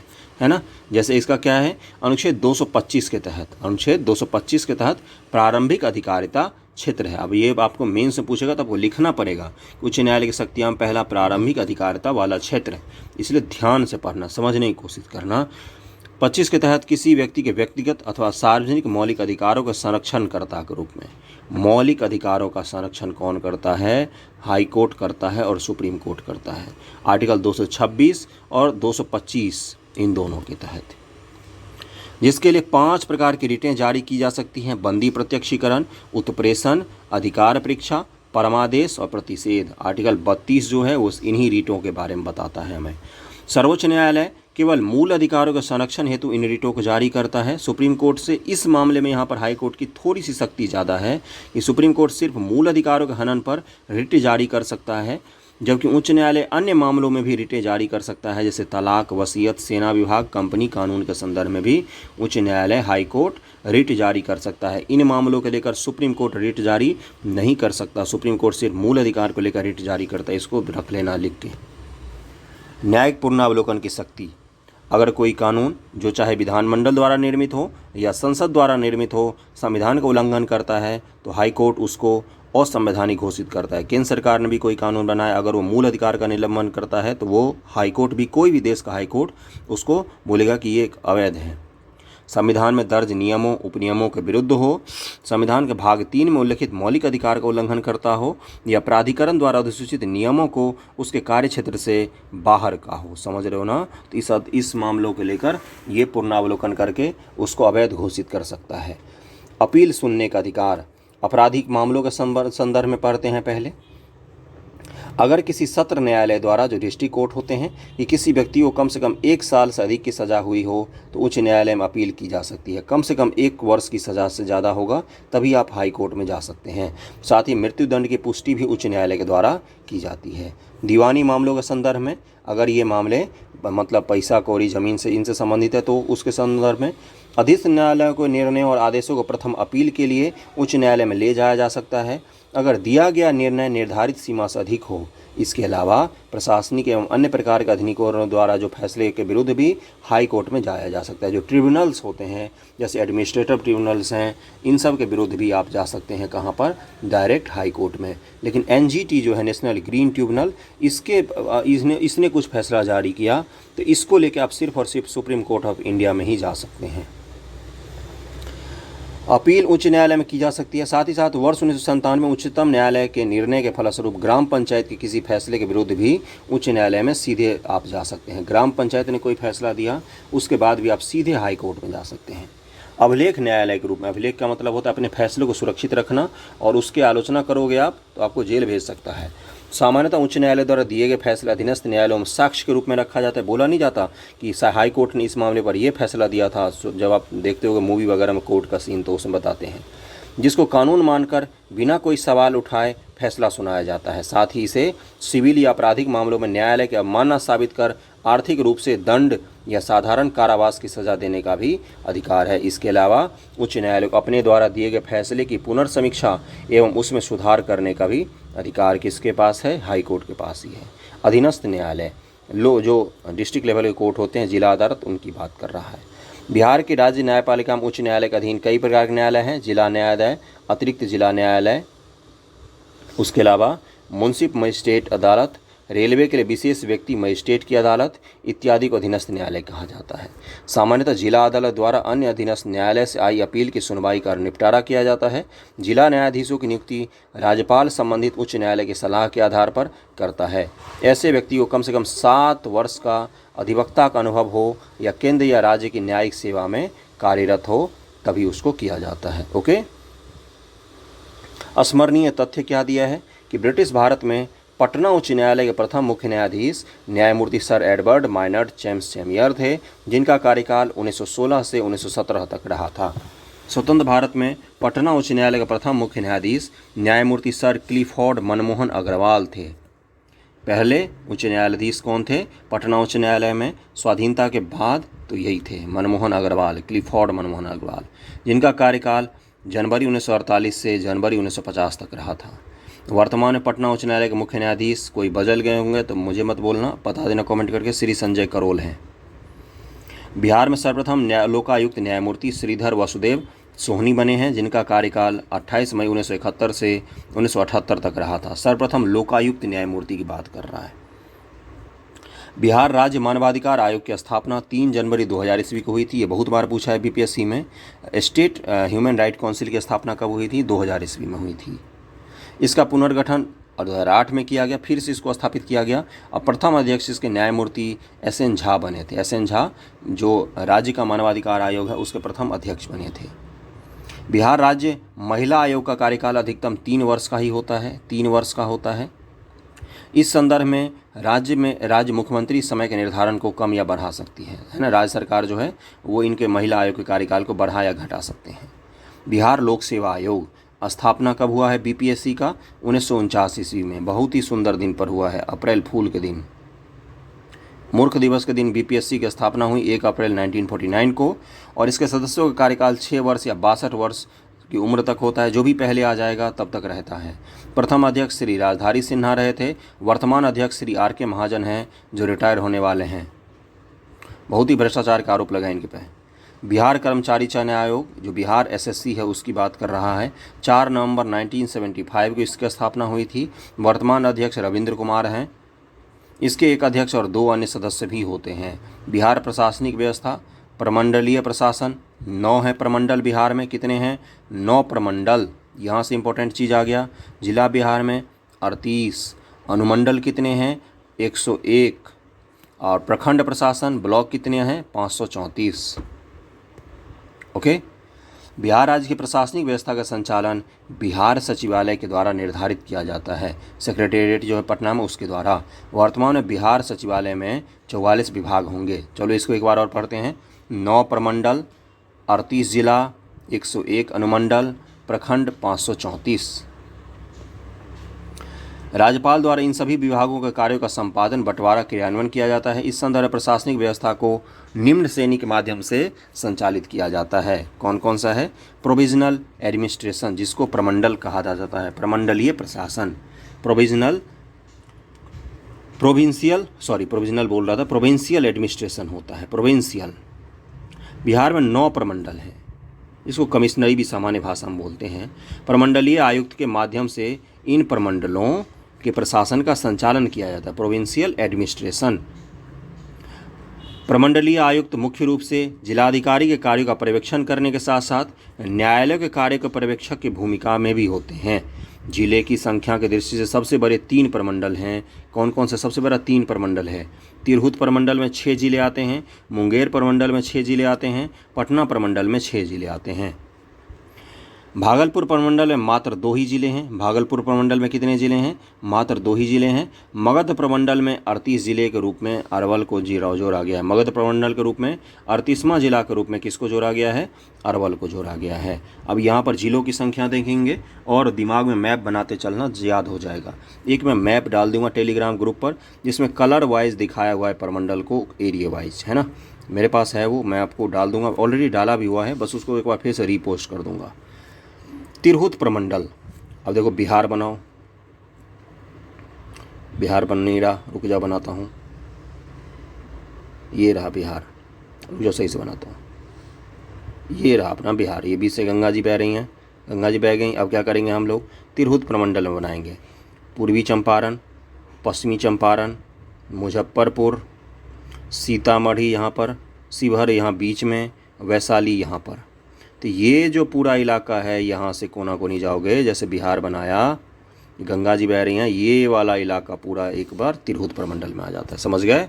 है ना। जैसे इसका क्या है? अनुच्छेद 225 के तहत, अनुच्छेद 225 के तहत प्रारंभिक अधिकारिता क्षेत्र है। अब ये आपको मेन से पूछेगा तो आपको लिखना पड़ेगा। उच्च न्यायालय की शक्तियाँ, पहला प्रारंभिक अधिकारिता वाला क्षेत्र, इसलिए ध्यान से पढ़ना, समझने की कोशिश करना। 25 के तहत किसी व्यक्ति के व्यक्तिगत अथवा सार्वजनिक मौलिक अधिकारों के संरक्षणकर्ता के रूप में। मौलिक अधिकारों का संरक्षण कौन करता है? हाई कोर्ट करता है और सुप्रीम कोर्ट करता है। आर्टिकल 226 और 225 इन दोनों के तहत, जिसके लिए 5 प्रकार की रिटें जारी की जा सकती हैं: बंदी प्रत्यक्षीकरण, उत्प्रेषण, अधिकार परीक्षा, परमादेश और प्रतिषेध। आर्टिकल 32 जो है वो इन्हीं रिटों के बारे में बताता है हमें। सर्वोच्च न्यायालय केवल मूल अधिकारों के संरक्षण हेतु इन रिटों को जारी करता है। सुप्रीम कोर्ट से इस मामले में यहाँ पर हाई कोर्ट की थोड़ी सी शक्ति ज़्यादा है कि सुप्रीम कोर्ट सिर्फ मूल अधिकारों के हनन पर रिट जारी कर सकता है, जबकि उच्च न्यायालय अन्य मामलों में भी रिटें जारी कर सकता है, जैसे तलाक, वसीयत, सेना विभाग, कंपनी कानून के संदर्भ में भी उच्च न्यायालय, हाई कोर्ट रिट जारी कर सकता है। इन मामलों को लेकर सुप्रीम कोर्ट रिट जारी नहीं कर सकता। सुप्रीम कोर्ट सिर्फ मूल अधिकार को लेकर रिट जारी करता है, इसको रख लेना लिख के। न्यायिक पुनरावलोकन की शक्ति। अगर कोई कानून जो चाहे विधानमंडल द्वारा निर्मित हो या संसद द्वारा निर्मित हो संविधान का उल्लंघन करता है तो हाई कोर्ट उसको असंवैधानिक घोषित करता है। केंद्र सरकार ने भी कोई कानून बनाया, अगर वो मूल अधिकार का निलंबन करता है तो वो हाई कोर्ट भी, कोई भी देश का हाई कोर्ट उसको बोलेगा कि ये एक अवैध है। संविधान में दर्ज नियमों, उपनियमों के विरुद्ध हो, संविधान के भाग 3 में उल्लिखित मौलिक अधिकार का उल्लंघन करता हो, या प्राधिकरण द्वारा अधिसूचित नियमों को उसके कार्यक्षेत्र से बाहर का हो। समझ रहे हो ना? तो इस मामलों को लेकर ये पुनरावलोकन करके उसको अवैध घोषित कर सकता है। अपील सुनने का अधिकार। आपराधिक मामलों के संदर्भ में पढ़ते हैं पहले। अगर किसी सत्र न्यायालय द्वारा, जो डिस्ट्रिक्ट कोर्ट होते हैं, कि किसी व्यक्ति को कम से कम 1 साल से अधिक की सज़ा हुई हो तो उच्च न्यायालय में अपील की जा सकती है। कम से कम 1 वर्ष की सज़ा से ज़्यादा होगा तभी आप हाई कोर्ट में जा सकते हैं। साथ ही मृत्युदंड की पुष्टि भी उच्च न्यायालय के द्वारा की जाती है। दीवानी मामलों के संदर्भ में, अगर ये मामले मतलब पैसा कौड़ी, ज़मीन से, इनसे संबंधित है तो उसके संदर्भ में अधीन न्यायालय को निर्णय और आदेशों को प्रथम अपील के लिए उच्च न्यायालय में ले जाया जा सकता है, अगर दिया गया निर्णय निर्धारित सीमा से अधिक हो। इसके अलावा प्रशासनिक एवं अन्य प्रकार के अधिकारियों द्वारा जो फैसले के विरुद्ध भी हाई कोर्ट में जाया जा सकता है। जो ट्रिब्यूनल्स होते हैं, जैसे एडमिनिस्ट्रेटिव ट्रिब्यूनल्स हैं, इन सब के विरुद्ध भी आप जा सकते हैं। कहाँ पर? डायरेक्ट हाई कोर्ट में। लेकिन NGT जो है, नेशनल ग्रीन ट्रिब्यूनल, इसने कुछ फैसला जारी किया तो इसको लेकर आप सिर्फ और सिर्फ सुप्रीम कोर्ट ऑफ इंडिया में ही जा सकते हैं। अपील उच्च न्यायालय में की जा सकती है। साथ ही साथ वर्ष 1997 में उच्चतम न्यायालय के निर्णय के फलस्वरूप ग्राम पंचायत के किसी फैसले के विरुद्ध भी उच्च न्यायालय में सीधे आप जा सकते हैं। ग्राम पंचायत ने कोई फैसला दिया, उसके बाद भी आप सीधे हाई कोर्ट में जा सकते हैं। अभिलेख न्यायालय के रूप में, अभिलेख का मतलब होता है अपने फैसलों को सुरक्षित रखना, और उसकी आलोचना करोगे आप तो आपको जेल भेज सकता है। सामान्यतः उच्च न्यायालय द्वारा दिए गए फैसले अधीनस्थ न्यायालयों में साक्ष्य के रूप में रखा जाता है। बोला नहीं जाता कि हाई कोर्ट ने इस मामले पर यह फैसला दिया था। जब आप देखते होगे मूवी वगैरह में कोर्ट का सीन, तो उसमें बताते हैं, जिसको कानून मानकर बिना कोई सवाल उठाए फैसला सुनाया जाता है। साथ ही इसे सिविल या आपराधिक मामलों में न्यायालय की अवमानना साबित कर आर्थिक रूप से दंड या साधारण कारावास की सज़ा देने का भी अधिकार है। इसके अलावा उच्च न्यायालय को अपने द्वारा दिए गए फैसले की पुनर्समीक्षा एवं उसमें सुधार करने का भी अधिकार किसके पास है? हाई कोर्ट के पास ही है। अधीनस्थ न्यायालय, जो डिस्ट्रिक्ट लेवल के कोर्ट होते हैं, जिला अदालत, उनकी बात कर रहा है। बिहार की राज्य न्यायपालिका में उच्च न्यायालय के अधीन कई प्रकार के न्यायालय हैं। जिला न्यायालय, अतिरिक्त जिला न्यायालय, उसके अलावा मुंसिफ मजिस्ट्रेट अदालत, रेलवे के लिए विशेष व्यक्ति मजिस्ट्रेट की अदालत इत्यादि को अधीनस्थ न्यायालय कहा जाता है। सामान्यतः जिला अदालत द्वारा अन्य अधीनस्थ न्यायालय से आई अपील की सुनवाई कर निपटारा किया जाता है। जिला न्यायाधीशों की नियुक्ति राज्यपाल संबंधित उच्च न्यायालय की सलाह के आधार पर करता है। ऐसे व्यक्ति को कम से कम 7 वर्ष का अधिवक्ता का अनुभव हो या केंद्र या राज्य की न्यायिक सेवा में कार्यरत हो, तभी उसको किया जाता है। ओके, स्मरणीय तथ्य क्या दिया है कि ब्रिटिश भारत में पटना उच्च न्यायालय के प्रथम मुख्य न्यायाधीश न्यायमूर्ति सर एडवर्ड माइनर्ड जेम्स चेमियर थे, जिनका कार्यकाल 1916 से 1917 तक रहा था। स्वतंत्र भारत में पटना उच्च न्यायालय का प्रथम मुख्य न्यायाधीश न्यायमूर्ति सर क्लिफोर्ड मनमोहन अग्रवाल थे। पहले उच्च न्यायाधीश कौन थे पटना उच्च न्यायालय में स्वाधीनता के बाद? तो यही थे, मनमोहन अग्रवाल, क्लिफोर्ड मनमोहन अग्रवाल, जिनका कार्यकाल जनवरी 1948 से जनवरी 1950 तक रहा था। वर्तमान में पटना उच्च न्यायालय के मुख्य न्यायाधीश कोई बदल गए होंगे तो मुझे मत बोलना, बता देना कमेंट करके, श्री संजय करोल हैं। बिहार में सर्वप्रथम लोकायुक्त न्यायमूर्ति श्रीधर वसुदेव सोहनी बने हैं, जिनका कार्यकाल 28 मई 1971 से 1978 तक रहा था। सर्वप्रथम लोकायुक्त न्यायमूर्ति की बात कर रहा है। बिहार राज्य मानवाधिकार आयोग की स्थापना 3 जनवरी 2000 ईस्वी को हुई थी। ये बहुत बार पूछा है बीपीएससी में। स्टेट ह्यूमन राइट काउंसिल की स्थापना कब हुई थी? 2000 ईस्वी में हुई थी। इसका पुनर्गठन 2008 में किया गया, फिर से इसको स्थापित किया गया। और प्रथम अध्यक्ष इसके न्यायमूर्ति एस.एन. झा बने थे। एस.एन. झा जो राज्य का मानवाधिकार आयोग है उसके प्रथम अध्यक्ष बने थे। बिहार राज्य महिला आयोग का कार्यकाल अधिकतम 3 वर्ष का ही होता है, 3 वर्ष का होता है। इस संदर्भ में राज्य मुख्यमंत्री समय के निर्धारण को कम या बढ़ा सकती है ना। राज्य सरकार जो है वो इनके महिला आयोग के कार्यकाल को बढ़ा या घटा सकते हैं। बिहार लोक सेवा आयोग स्थापना कब हुआ है बीपीएससी का? 1949 ईस्वी में। बहुत ही सुंदर दिन पर हुआ है, अप्रैल फूल के दिन, मूर्ख दिवस के दिन बीपीएससी की स्थापना हुई 1 अप्रैल 1949 को। और इसके सदस्यों का कार्यकाल 6 वर्ष या 62 वर्ष की उम्र तक होता है। जो भी पहले आ जाएगा तब तक रहता है। प्रथम अध्यक्ष श्री राजधारी सिन्हा रहे थे। वर्तमान अध्यक्ष श्री आर.के. महाजन हैं, जो रिटायर होने वाले हैं। बहुत ही भ्रष्टाचार का आरोप लगा इनके पे। बिहार कर्मचारी चयन आयोग जो बिहार एसएससी है उसकी बात कर रहा है। 4 नवंबर 1975 को इसकी स्थापना हुई थी। वर्तमान अध्यक्ष रविंद्र कुमार हैं। इसके एक अध्यक्ष और 2 अन्य सदस्य भी होते हैं। बिहार प्रशासनिक व्यवस्था, प्रमंडलीय प्रशासन 9 है प्रमंडल बिहार में। कितने हैं? 9 प्रमंडल। यहाँ से इंपॉर्टेंट चीज़ आ गया। जिला बिहार में 38, अनुमंडल कितने हैं? 101। और प्रखंड प्रशासन ब्लॉक कितने हैं? 534। ओके। बिहार राज्य की प्रशासनिक व्यवस्था का संचालन बिहार सचिवालय के द्वारा निर्धारित किया जाता है। सेक्रेटेरिएट जो है पटना में उसके द्वारा। वर्तमान में बिहार सचिवालय में 44 विभाग होंगे। चलो इसको एक बार और पढ़ते हैं। 9 प्रमंडल, 38 जिला, 101 अनुमंडल, प्रखंड 534। राज्यपाल द्वारा इन सभी विभागों के कार्यों का संपादन, बंटवारा, क्रियान्वयन किया जाता है। इस संदर्भ में प्रशासनिक व्यवस्था को निम्न श्रेणी के माध्यम से संचालित किया जाता है। कौन कौन सा है? प्रोविजनल एडमिनिस्ट्रेशन, जिसको प्रमंडल कहा जाता है, प्रमंडलीय प्रशासन। प्रोविंशियल एडमिनिस्ट्रेशन होता है, प्रोविंशियल। बिहार में 9 प्रमंडल हैं। इसको कमिश्नरी भी सामान्य भाषा में बोलते हैं। प्रमंडलीय आयुक्त के माध्यम से इन प्रमंडलों के प्रशासन का संचालन किया जाता है, प्रोविंशियल एडमिनिस्ट्रेशन। प्रमंडलीय आयुक्त मुख्य रूप से जिलाधिकारी के कार्यों का पर्यवेक्षण करने के साथ साथ न्यायालय के कार्य के पर्यवेक्षक की भूमिका में भी होते हैं। जिले की संख्या की दृष्टि से सबसे बड़े 3 प्रमंडल हैं। कौन कौन से? सबसे बड़ा 3 प्रमंडल है। तिरहुत प्रमंडल में 6 जिले आते हैं, मुंगेर प्रमंडल में 6 जिले आते हैं, पटना प्रमंडल में 6 जिले आते हैं। भागलपुर प्रमंडल में मात्र 2 ही जिले हैं। भागलपुर प्रमंडल में कितने जिले हैं? मात्र 2 ही जिले हैं। मगध प्रमंडल में 38 जिले के रूप में अरवल को जोड़ा गया है। मगध प्रमंडल के रूप में 38वां जिला के रूप में किसको जोड़ा गया है? अरवल को जोड़ा गया है। अब यहाँ पर जिलों की संख्या देखेंगे और दिमाग में मैप बनाते चलना, याद हो जाएगा। एक मैं मैप डाल दूंगा टेलीग्राम ग्रुप पर, जिसमें कलर वाइज दिखाया हुआ है प्रमंडल को, एरिया वाइज, है ना। मेरे पास है वो, मैं आपको डाल दूंगा। ऑलरेडी डाला भी हुआ है, बस उसको एक बार फिर से रीपोस्ट कर दूंगा। तिरहुत प्रमंडल। अब देखो बिहार बनाओ, बिहार बन नहीं रहा, रुक जा बनाता हूँ। ये रहा बिहार, जो सही से बनाता हूँ। ये रहा अपना बिहार, ये बीच से गंगा जी बह रही हैं, गंगा जी बह गई। अब क्या करेंगे हम लोग, तिरहुत प्रमंडल में बनाएंगे। पूर्वी चंपारण, पश्चिमी चंपारण, मुजफ्फरपुर, सीतामढ़ी यहाँ पर, शिवहर यहाँ बीच में, वैशाली यहाँ पर। तो ये जो पूरा इलाका है, यहाँ से कोना कोनी जाओगे, जैसे बिहार बनाया, गंगा जी बह रही हैं, ये वाला इलाका पूरा एक बार तिरहुत प्रमंडल में आ जाता है। समझ गए।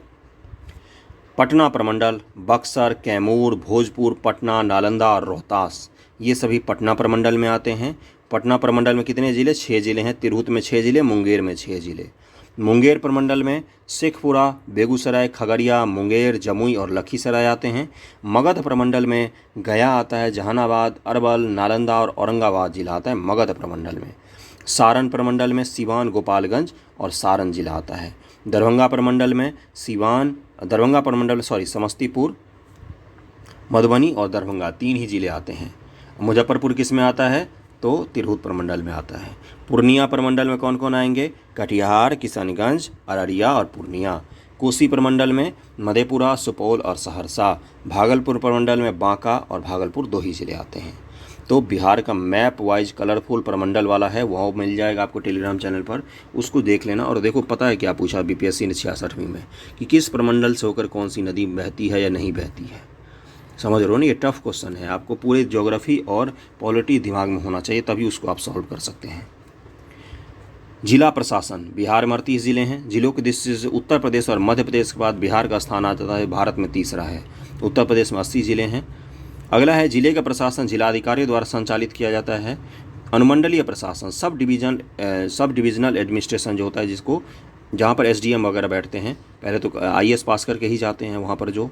पटना प्रमंडल, बक्सर, कैमूर, भोजपुर, पटना, नालंदा और रोहतास, ये सभी पटना प्रमंडल में आते हैं। पटना प्रमंडल में कितने ज़िले, 6 ज़िले हैं। तिरहुत में 6 ज़िले, मुंगेर में 6 ज़िले। मुंगेर प्रमंडल में शेखपुरा, बेगूसराय, खगड़िया, मुंगेर, जमुई और लखीसराय आते हैं। मगध प्रमंडल में गया आता है, जहानाबाद, अरवल, नालंदा और औरंगाबाद जिला आता है मगध प्रमंडल में। सारण प्रमंडल में सीवान, गोपालगंज और सारण जिला आता है। दरभंगा प्रमंडल में समस्तीपुर, मधुबनी और दरभंगा 3 ही जिले आते हैं। मुजफ्फरपुर किस में आता है, तो तिरहुत प्रमंडल में आता है। पूर्णिया प्रमंडल में कौन कौन आएंगे, कटिहार, किशनगंज, अररिया और पूर्णिया। कोसी प्रमंडल में मधेपुरा, सुपौल और सहरसा। भागलपुर प्रमंडल में बांका और भागलपुर 2 ही जिले आते हैं। तो बिहार का मैप वाइज कलरफुल प्रमंडल वाला है, वह मिल जाएगा आपको टेलीग्राम चैनल पर, उसको देख लेना। और देखो पता है क्या पूछा बीपीएससी ने 66वीं में, कि किस प्रमंडल से होकर कौन सी नदी बहती है या नहीं बहती है। समझ रहे हो ना, ये टफ क्वेश्चन है, आपको पूरे ज्योग्राफी और पॉलिटी दिमाग में होना चाहिए, तभी उसको आप सॉल्व कर सकते हैं। जिला प्रशासन, बिहार में 38 जिले हैं। जिलों की दृष्टि से उत्तर प्रदेश और मध्य प्रदेश के बाद बिहार का स्थान आ जाता है, भारत में तीसरा है। उत्तर प्रदेश में 80 जिले हैं। अगला है जिले का प्रशासन जिलाधिकारियों द्वारा संचालित किया जाता है। अनुमंडलीय प्रशासन, सब डिविजनल एडमिनिस्ट्रेशन जो होता है, जिसको जहाँ पर एसडीएम वगैरह बैठते हैं, पहले तो आईएएस पास करके ही जाते हैं वहाँ पर। जो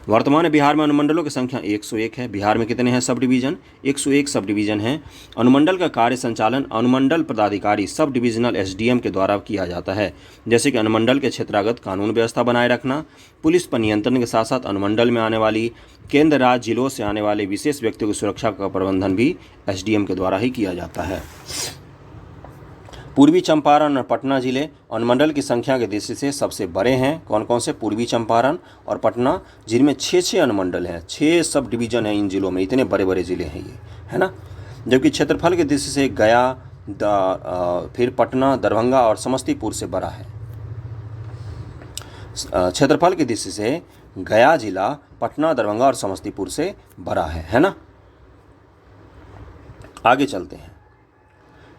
वर्तमान में बिहार में अनुमंडलों की संख्या 101 है। बिहार में कितने हैं सब डिवीज़न, 101 सब डिवीज़न हैं। अनुमंडल का कार्य संचालन अनुमंडल पदाधिकारी सब डिविजनल एसडीएम के द्वारा किया जाता है, जैसे कि अनुमंडल के क्षेत्रागत कानून व्यवस्था बनाए रखना, पुलिस पर नियंत्रण के साथ साथ अनुमंडल में आने वाली केंद्र राज्य जिलों से आने वाले विशेष व्यक्तियों की सुरक्षा का प्रबंधन भी एसडीएम के द्वारा ही किया जाता है। पूर्वी चंपारण और पटना जिले अनुमंडल की संख्या की दृष्टि से सबसे बड़े हैं। कौन कौन से, पूर्वी चंपारण और पटना, जिनमें 6 अनुमंडल हैं, 6 सब डिवीज़न हैं इन जिलों में, इतने बड़े बड़े ज़िले हैं ये, है ना। जबकि क्षेत्रफल की दृष्टि से गया, फिर पटना, दरभंगा और समस्तीपुर से बड़ा है। क्षेत्रफल की दृष्टि से गया जिला पटना, दरभंगा और समस्तीपुर से बड़ा है ना। आगे चलते हैं,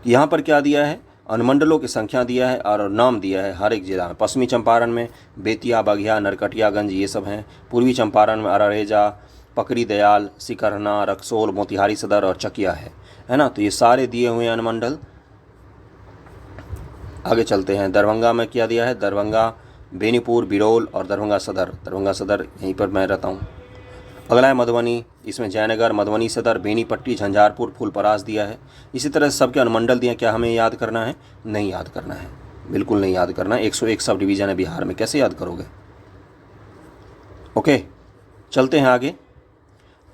यहाँ पर क्या दिया है, अनुमंडलों की संख्या दिया है और नाम दिया है हर एक जिला में। पश्चिमी चंपारण में बेतिया, बघिया, नरकटियागंज ये सब हैं। पूर्वी चंपारण में अररेजा, पकड़ी दयाल, सिकरहना, रक्सौल, मोतिहारी सदर और चकिया है ना। तो ये सारे दिए हुए हैं अनुमंडल। आगे चलते हैं, दरभंगा में क्या दिया है, दरभंगा, बेनीपुर, बिरौल और दरभंगा सदर यहीं पर मैं रहता हूँ। अगला है मधुबनी, इसमें जयनगर, मधुबनी सदर, बेनीपट्टी, झंझारपुर, फूलपरास दिया है। इसी तरह सबके अनुमंडल दिए। क्या हमें याद करना है, नहीं याद करना है, बिल्कुल नहीं याद करना है। 101 सब डिवीज़न है बिहार में, कैसे याद करोगे। ओके, चलते हैं आगे।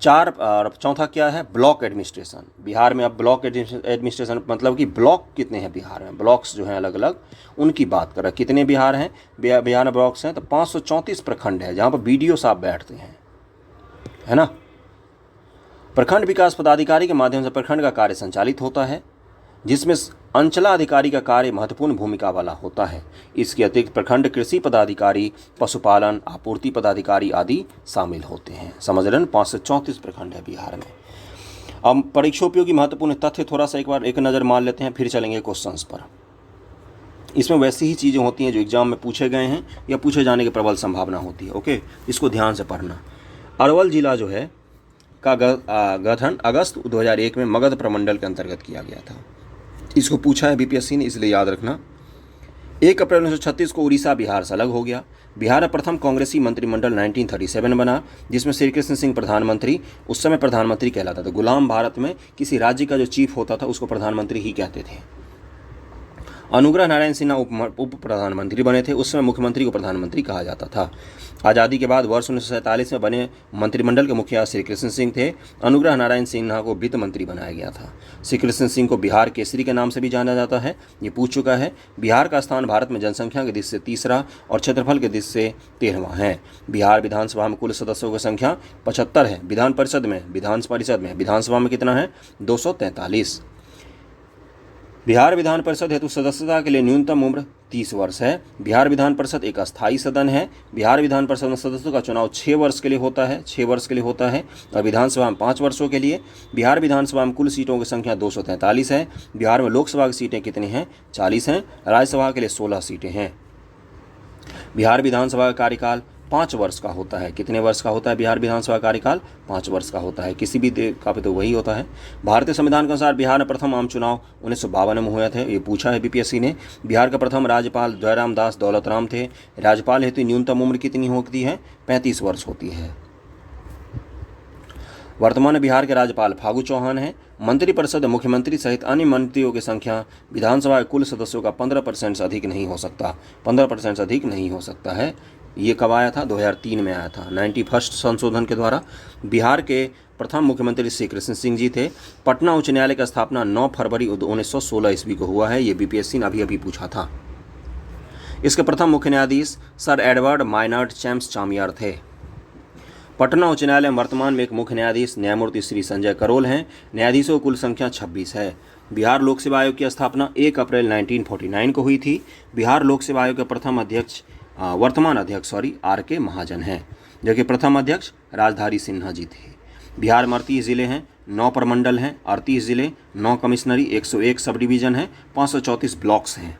चौथा क्या है, ब्लॉक एडमिनिस्ट्रेशन। बिहार में अब ब्लॉक एडमिनिस्ट्रेशन मतलब कि ब्लॉक कितने हैं बिहार में, ब्लॉक्स जो हैं अलग अलग, उनकी बात कर रहा है। कितने बिहार हैं, बिहार में ब्लॉक्स हैं तो 534 प्रखंड है, जहाँ पर बीडीओ साहब बैठते हैं, है ना। प्रखंड विकास पदाधिकारी के माध्यम से प्रखंड का कार्य संचालित होता है, जिसमें अंचलाधिकारी का कार्य महत्वपूर्ण भूमिका वाला होता है। इसके अतिरिक्त प्रखंड कृषि पदाधिकारी, पशुपालन, आपूर्ति पदाधिकारी आदि शामिल होते हैं। समझ रहे हैं, 534 प्रखंड है बिहार में। अब परीक्षोपयोगी महत्वपूर्ण तथ्य थोड़ा सा एक नज़र मार लेते हैं, फिर चलेंगे क्वेश्चंस पर। इसमें वैसी ही चीज़ें होती हैं जो एग्जाम में पूछे गए हैं या पूछे जाने की प्रबल संभावना होती है। ओके, इसको ध्यान से पढ़ना। अरवल जिला जो है का गठन अगस्त 2001 में मगध प्रमंडल के अंतर्गत किया गया था। इसको पूछा है बीपीएससी ने, इसलिए याद रखना। 1 अप्रैल 1936 को उड़ीसा बिहार से अलग हो गया। बिहार में प्रथम कांग्रेसी मंत्रिमंडल 1937 बना, जिसमें श्री कृष्ण सिंह प्रधानमंत्री उस समय प्रधानमंत्री कहलाता था। गुलाम भारत में किसी राज्य का जो चीफ होता था उसको प्रधानमंत्री ही कहते थे। अनुग्रह नारायण सिन्हा उप प्रधानमंत्री बने थे, उस समय मुख्यमंत्री को प्रधानमंत्री कहा जाता था। आज़ादी के बाद वर्ष 1947 में बने मंत्रिमंडल के मुखिया श्री कृष्ण सिंह थे। अनुग्रह नारायण सिन्हा को वित्त मंत्री बनाया गया था। श्री कृष्ण सिंह को बिहार केसरी के नाम से भी जाना जाता है, ये पूछ चुका है। बिहार का स्थान भारत में जनसंख्या की दृष्टि से तीसरा और क्षेत्रफल की दृष्टि से 13वां है। बिहार विधानसभा में कुल सदस्यों की संख्या 75 है। विधानसभा में कितना है? 243। बिहार विधान परिषद हेतु सदस्यता के लिए न्यूनतम उम्र 30 वर्ष है। बिहार विधान परिषद एक अस्थायी सदन है। बिहार विधान परिषद में सदस्यों का चुनाव 6 वर्ष के लिए होता है, 6 वर्ष के लिए होता है, और विधानसभा में 5 वर्षों के लिए। बिहार विधानसभा में कुल सीटों की संख्या 243 है। बिहार में लोकसभा की सीटें कितनी हैं? 40 हैं। राज्यसभा के लिए 16 सीटें हैं। बिहार विधानसभा का कार्यकाल 5 वर्ष का होता है। कितने वर्ष का होता है बिहार विधानसभा कार्यकाल? 5 वर्ष का होता है। किसी भी देश का तो वही होता है। भारतीय संविधान के अनुसार बिहार में प्रथम आम चुनाव 1952 में हुए थे, ये पूछा है बीपीएससी ने। बिहार का प्रथम राज्यपाल जयराम दास दौलतराम थे। राज्यपाल हेतु न्यूनतम उम्र कितनी होती है? 35 वर्ष होती है। वर्तमान में बिहार के राज्यपाल फागू चौहान हैं। मंत्रिपरिषद मुख्यमंत्री सहित अन्य मंत्रियों की संख्या विधानसभा के कुल सदस्यों का 15% से अधिक नहीं हो सकता। 15% से अधिक नहीं हो सकता है। ये कब आया था? 2003 में आया था, 91 संशोधन के द्वारा। बिहार के प्रथम मुख्यमंत्री श्री कृष्ण सिंह जी थे। पटना उच्च न्यायालय की स्थापना 9 फरवरी 1916 ईस्वी को हुआ है। ये बीपीएससी ने अभी पूछा था। इसके प्रथम मुख्य न्यायाधीश सर एडवर्ड माइनर्ड चैम्स चामियार थे। पटना उच्च न्यायालय में वर्तमान में एक मुख्य न्यायाधीश न्यायमूर्ति श्री संजय करोल हैं। न्यायाधीशों की कुल संख्या 26 है। बिहार लोक सेवा आयोग की स्थापना 1 अप्रैल 1949 को हुई थी। बिहार लोक सेवा आयोग के प्रथम अध्यक्ष वर्तमान अध्यक्ष आर.के. महाजन हैं, जबकि प्रथम अध्यक्ष राजधारी सिन्हा जी थे। बिहार में 38 जिले हैं, 9 प्रमंडल हैं, 38 जिले, 9 कमिश्नरी, 101 सब डिवीजन हैं, 534 ब्लॉक्स हैं।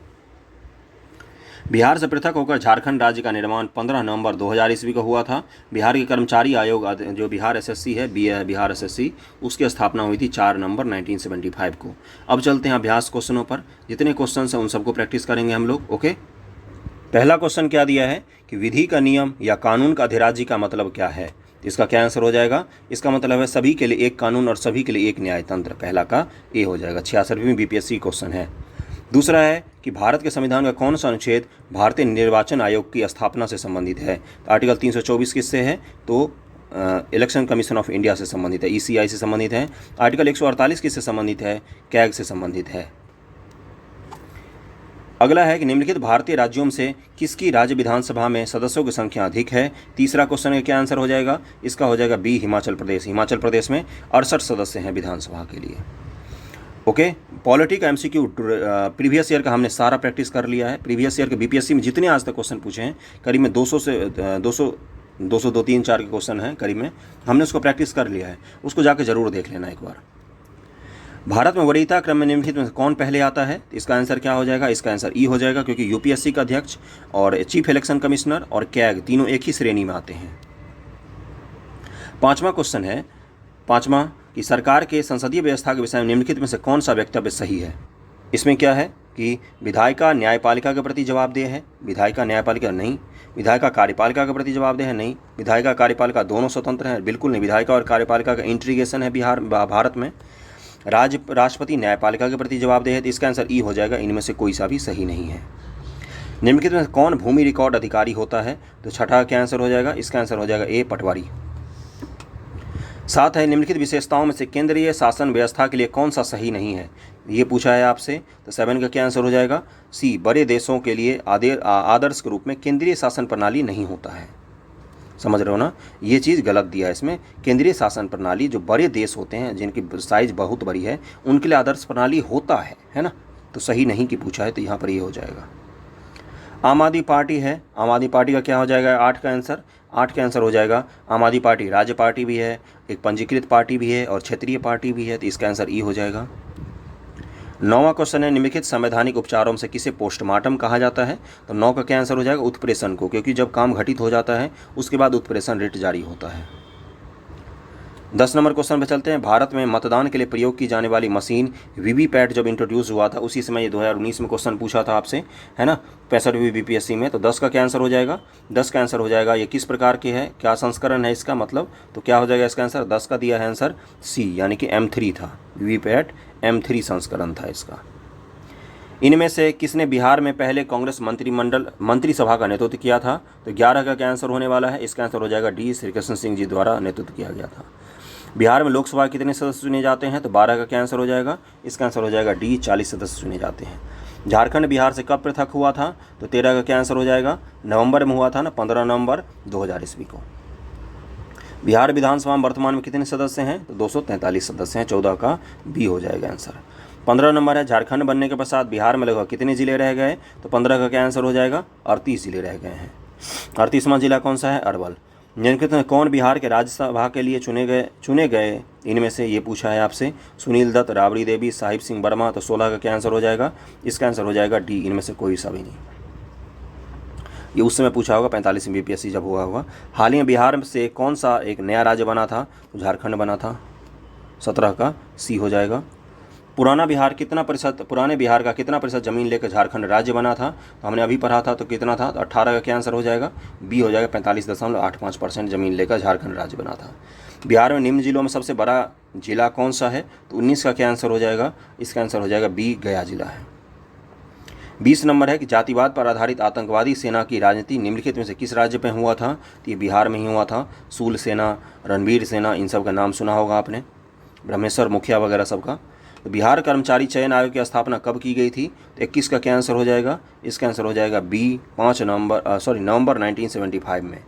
बिहार से पृथक होकर झारखंड राज्य का निर्माण 15 नवंबर 2000 ईस्वी को हुआ था। बिहार के कर्मचारी आयोग जो बिहार एसएससी है, बिहार एसएससी, उसकी स्थापना हुई थी 4 नवंबर 1975 को। अब चलते हैं अभ्यास क्वेश्चनों पर। जितने क्वेश्चन हैं उन सबको प्रैक्टिस करेंगे हम लोग। ओके, पहला क्वेश्चन क्या दिया है कि विधि का नियम या कानून का अधिराज्य का मतलब क्या है? इसका क्या आंसर हो जाएगा? इसका मतलब है सभी के लिए एक कानून और सभी के लिए एक न्याय तंत्र। पहला का ए हो जाएगा। 66वीं बीपीएससी क्वेश्चन है। दूसरा है कि भारत के संविधान का कौन सा अनुच्छेद भारतीय निर्वाचन आयोग की स्थापना से संबंधित है? तो आर्टिकल 324 किससे है? तो इलेक्शन कमीशन ऑफ इंडिया से संबंधित है, ईसीआई से संबंधित है। आर्टिकल 148 किससे संबंधित है? कैग से संबंधित है। अगला है कि निम्नलिखित भारतीय राज्यों में से किसकी राज्य विधानसभा में सदस्यों की संख्या अधिक है? तीसरा क्वेश्चन का क्या आंसर हो जाएगा? इसका हो जाएगा बी, हिमाचल प्रदेश। हिमाचल प्रदेश में 68 सदस्य हैं विधानसभा के लिए। ओके, पॉलिटी का एमसीक्यू प्रीवियस ईयर का हमने सारा प्रैक्टिस कर लिया है। प्रीवियस ईयर के बीपीएससी में जितने आज तक क्वेश्चन पूछे हैं, करीब में 200 से 200 3 4 के क्वेश्चन हैं करीब में, हमने उसको प्रैक्टिस कर लिया है। उसको जाकर जरूर देख लेना एक बार। भारत में वरीयता क्रम में निम्नलिखित में कौन पहले आता है? इसका आंसर क्या हो जाएगा? इसका आंसर ई हो जाएगा, क्योंकि यूपीएससी का अध्यक्ष और चीफ इलेक्शन कमिश्नर और कैग तीनों एक ही श्रेणी में आते हैं। पांचवा क्वेश्चन है, पांचवा कि सरकार के संसदीय व्यवस्था के विषय में निम्नलिखित में से कौन सा वक्तव्य सही है? इसमें क्या है कि विधायिका न्यायपालिका के प्रति जवाबदेह है। विधायिका न्यायपालिका नहीं। विधायिका कार्यपालिका के प्रति जवाबदेह है, नहीं। विधायिका कार्यपालिका दोनों स्वतंत्र हैं, बिल्कुल नहीं। विधायिका और कार्यपालिका का इंटीग्रेशन है भारत में। राष्ट्रपति न्यायपालिका के प्रति जवाबदेह है, तो इसका आंसर ई हो जाएगा। इनमें से कोई सा भी सही नहीं है। निम्नलिखित में कौन भूमि रिकॉर्ड अधिकारी होता है? तो छठा क्या आंसर हो जाएगा? इसका आंसर हो जाएगा ए, पटवारी। 7 है, निम्नलिखित विशेषताओं में से केंद्रीय शासन व्यवस्था के लिए कौन सा सही नहीं है? ये पूछा है आपसे, तो 7 का क्या आंसर हो जाएगा? सी, बड़े देशों के लिए आदर्श के रूप में केंद्रीय शासन प्रणाली नहीं होता है। समझ रहे हो ना? ये चीज़ गलत दिया है इसमें। केंद्रीय शासन प्रणाली जो बड़े देश होते हैं, जिनकी साइज बहुत बड़ी है, उनके लिए आदर्श प्रणाली होता है ना? तो सही नहीं की पूछा है, तो यहाँ पर ये हो जाएगा। आम आदमी पार्टी है, आम आदमी पार्टी का क्या हो जाएगा? 8 का आंसर। 8 का आंसर हो जाएगा आम आदमी पार्टी राज्य पार्टी भी है, एक पंजीकृत पार्टी भी है और क्षेत्रीय पार्टी भी है, तो इसका आंसर ई हो जाएगा। 9वां क्वेश्चन है, निम्नलिखित संवैधानिक उपचारों में से किसे पोस्टमार्टम कहा जाता है? तो 9 का क्या आंसर हो जाएगा? उत्प्रेषण को, क्योंकि जब काम घटित हो जाता है उसके बाद उत्प्रेषण रिट जारी होता है। 10 नंबर क्वेश्चन पे चलते हैं। भारत में मतदान के लिए प्रयोग की जाने वाली मशीन वीवीपैट जब इंट्रोड्यूस हुआ था, उसी समय ये 2019 में क्वेश्चन पूछा था आपसे, है ना, 65वीं बीपीएससी में। तो 10 का क्या आंसर हो जाएगा? 10 का आंसर हो जाएगा ये किस प्रकार की है, क्या संस्करण है इसका मतलब, तो क्या हो जाएगा इसका आंसर? 10 का दिया है आंसर सी, यानी कि M3 था। वीवीपैट M3 संस्करण था इसका। इनमें से किसने बिहार में पहले कांग्रेस मंत्रिसभा का नेतृत्व किया था? तो 11 का क्या आंसर होने वाला है? इसका आंसर हो जाएगा डी, श्री कृष्ण सिंह जी द्वारा नेतृत्व किया गया था। बिहार में लोकसभा कितने सदस्य चुने जाते हैं? तो 12 का क्या आंसर हो जाएगा? इसका आंसर हो जाएगा डी, 40 सदस्य चुने जाते हैं। झारखंड बिहार से कब पृथक हुआ था? तो 13 का क्या आंसर हो जाएगा? नवंबर में हुआ था ना, 15 नवंबर 2000 ईस्वी को। बिहार विधानसभा में वर्तमान में कितने सदस्य हैं? तो 243 सदस्य हैं, 14 का बी हो जाएगा आंसर। 15 नंबर है, झारखंड बनने के पश्चात बिहार में लगभग कितने जिले रह गए? तो 15 का क्या आंसर हो जाएगा? 38 जिले रह गए हैं। 38वां जिला कौन सा है? अरवल। निम्नलिखित में कौन बिहार के राज्यसभा के लिए चुने गए इनमें से? ये पूछा है आपसे। सुनील दत्त, राबड़ी देवी, साहिब सिंह वर्मा। तो 16 का क्या आंसर हो जाएगा? इसका आंसर हो जाएगा डी, इनमें से कोई सा भी नहीं। ये उस समय पूछा होगा 45 बीपीएससी जब हुआ होगा। हाल ही में बिहार से कौन सा एक नया राज्य बना था? तो झारखंड बना था। 17 का सी हो जाएगा। पुराने बिहार का कितना प्रतिशत जमीन लेकर झारखंड राज्य बना था? तो हमने अभी पढ़ा था, तो कितना था? तो 18 का क्या आंसर हो जाएगा? बी हो जाएगा। 45.85% जमीन लेकर झारखंड राज्य बना था। बिहार में निम्न जिलों में सबसे बड़ा जिला कौन सा है? तो 19 का क्या आंसर हो जाएगा? इसका आंसर हो जाएगा बी, गया जिला है। 20 नंबर है कि जातिवाद पर आधारित आतंकवादी सेना की राजनीति निम्नलिखित में से किस राज्य में हुआ था? तो ये बिहार में ही हुआ था। सूल सेना, रणवीर सेना, इन सब का नाम सुना होगा आपने, ब्रह्मेश्वर मुखिया वगैरह सबका। तो बिहार कर्मचारी चयन आयोग की स्थापना कब की गई थी? तो 21 का क्या आंसर हो जाएगा? इसका आंसर हो जाएगा बी, नवंबर 1975 में।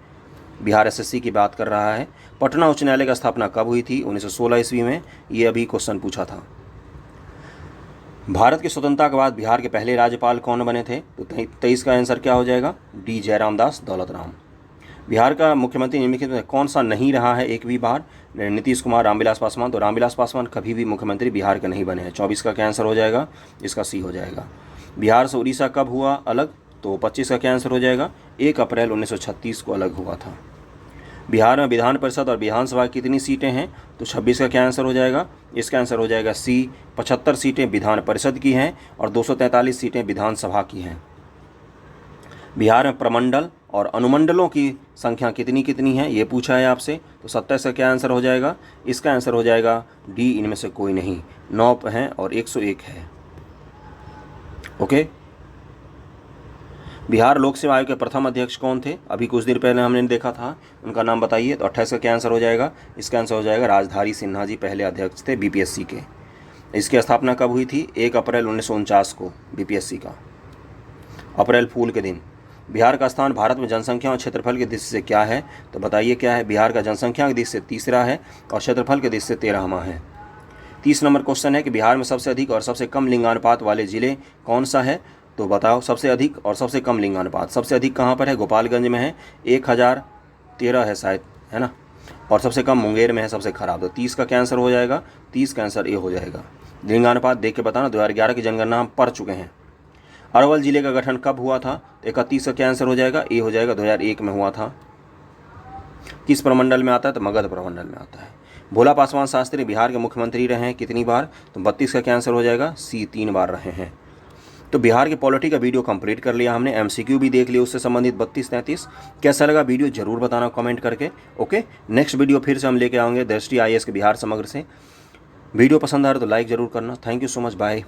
बिहार एसएससी की बात कर रहा है। पटना उच्च न्यायालय की स्थापना कब हुई थी? 1916 ईस्वी में। ये अभी क्वेश्चन पूछा था। भारत की स्वतंत्रता के बाद बिहार के पहले राज्यपाल कौन बने थे? तो 23 का आंसर क्या हो जाएगा? डी, जयराम दास दौलतराम। बिहार का मुख्यमंत्री निम्नलिखित में कौन सा नहीं रहा है एक भी बार? नीतीश कुमार, रामविलास पासवान। तो रामविलास पासवान कभी भी मुख्यमंत्री बिहार के नहीं बने हैं। 24 का क्या आंसर हो जाएगा? इसका सी हो जाएगा। बिहार से उड़ीसा कब हुआ अलग? तो 25 का क्या आंसर हो जाएगा? 1 अप्रैल 1936 को अलग हुआ था। बिहार में विधान परिषद और विधानसभा की कितनी सीटें हैं? तो 26 का क्या आंसर हो जाएगा? इसका आंसर हो जाएगा सी, 75 सीटें विधान परिषद की हैं और 243 सीटें विधानसभा की हैं। बिहार में प्रमंडल और अनुमंडलों की संख्या कितनी कितनी है? ये पूछा है आपसे। तो 27 का क्या आंसर हो जाएगा? इसका आंसर हो जाएगा डी, इनमें से कोई नहीं। 9 हैं और 101 है। ओके। बिहार लोक सेवा आयोग के प्रथम अध्यक्ष कौन थे? अभी कुछ देर पहले हमने देखा था, उनका नाम बताइए। तो 28 का क्या आंसर हो जाएगा? इसका आंसर हो जाएगा राजधारी सिन्हा जी पहले अध्यक्ष थे बीपीएससी के। इसकी स्थापना कब हुई थी? 1 अप्रैल 1949 को, बीपीएससी का, अप्रैल फूल के दिन। बिहार का स्थान भारत में जनसंख्या और क्षेत्रफल की दृष्टि से क्या है? तो बताइए क्या है? बिहार का जनसंख्या की दृष्टि से तीसरा है और क्षेत्रफल की दृष्टि से 13वां है। 30 नंबर क्वेश्चन है कि बिहार में सबसे अधिक और सबसे कम लिंगानुपात वाले जिले कौन सा है? तो बताओ सबसे अधिक और सबसे कम लिंगानुपात। सबसे अधिक कहाँ पर है? गोपालगंज में है, 1013 है शायद, है ना। और सबसे कम मुंगेर में है, सबसे खराब। तो 30 का क्या आंसर हो जाएगा? 30 का आंसर ए हो जाएगा। लिंगानुपात देख के बताना, 2011 की जनगणना हम पढ़ चुके हैं। अरवल जिले का गठन कब हुआ था? 31 का क्या आंसर हो जाएगा? ए हो जाएगा, 2001 में हुआ था। किस प्रमंडल में आता है? तो मगध प्रमंडल में आता है। भोला पासवान शास्त्री बिहार के मुख्यमंत्री रहे हैं कितनी बार? तो 32 का क्या आंसर हो जाएगा? सी, 3 बार रहे हैं। तो बिहार के पॉलिटी का वीडियो कंप्लीट कर लिया हमने, एमसीक्यू भी देख लिया उससे संबंधित 32-33। कैसा लगा वीडियो जरूर बताना कमेंट करके। ओके, नेक्स्ट वीडियो फिर से हम लेके आएंगे दृष्टि आईएएस के बिहार समग्र से। वीडियो पसंद आ रहा तो लाइक जरूर करना। Thank you so much, bye.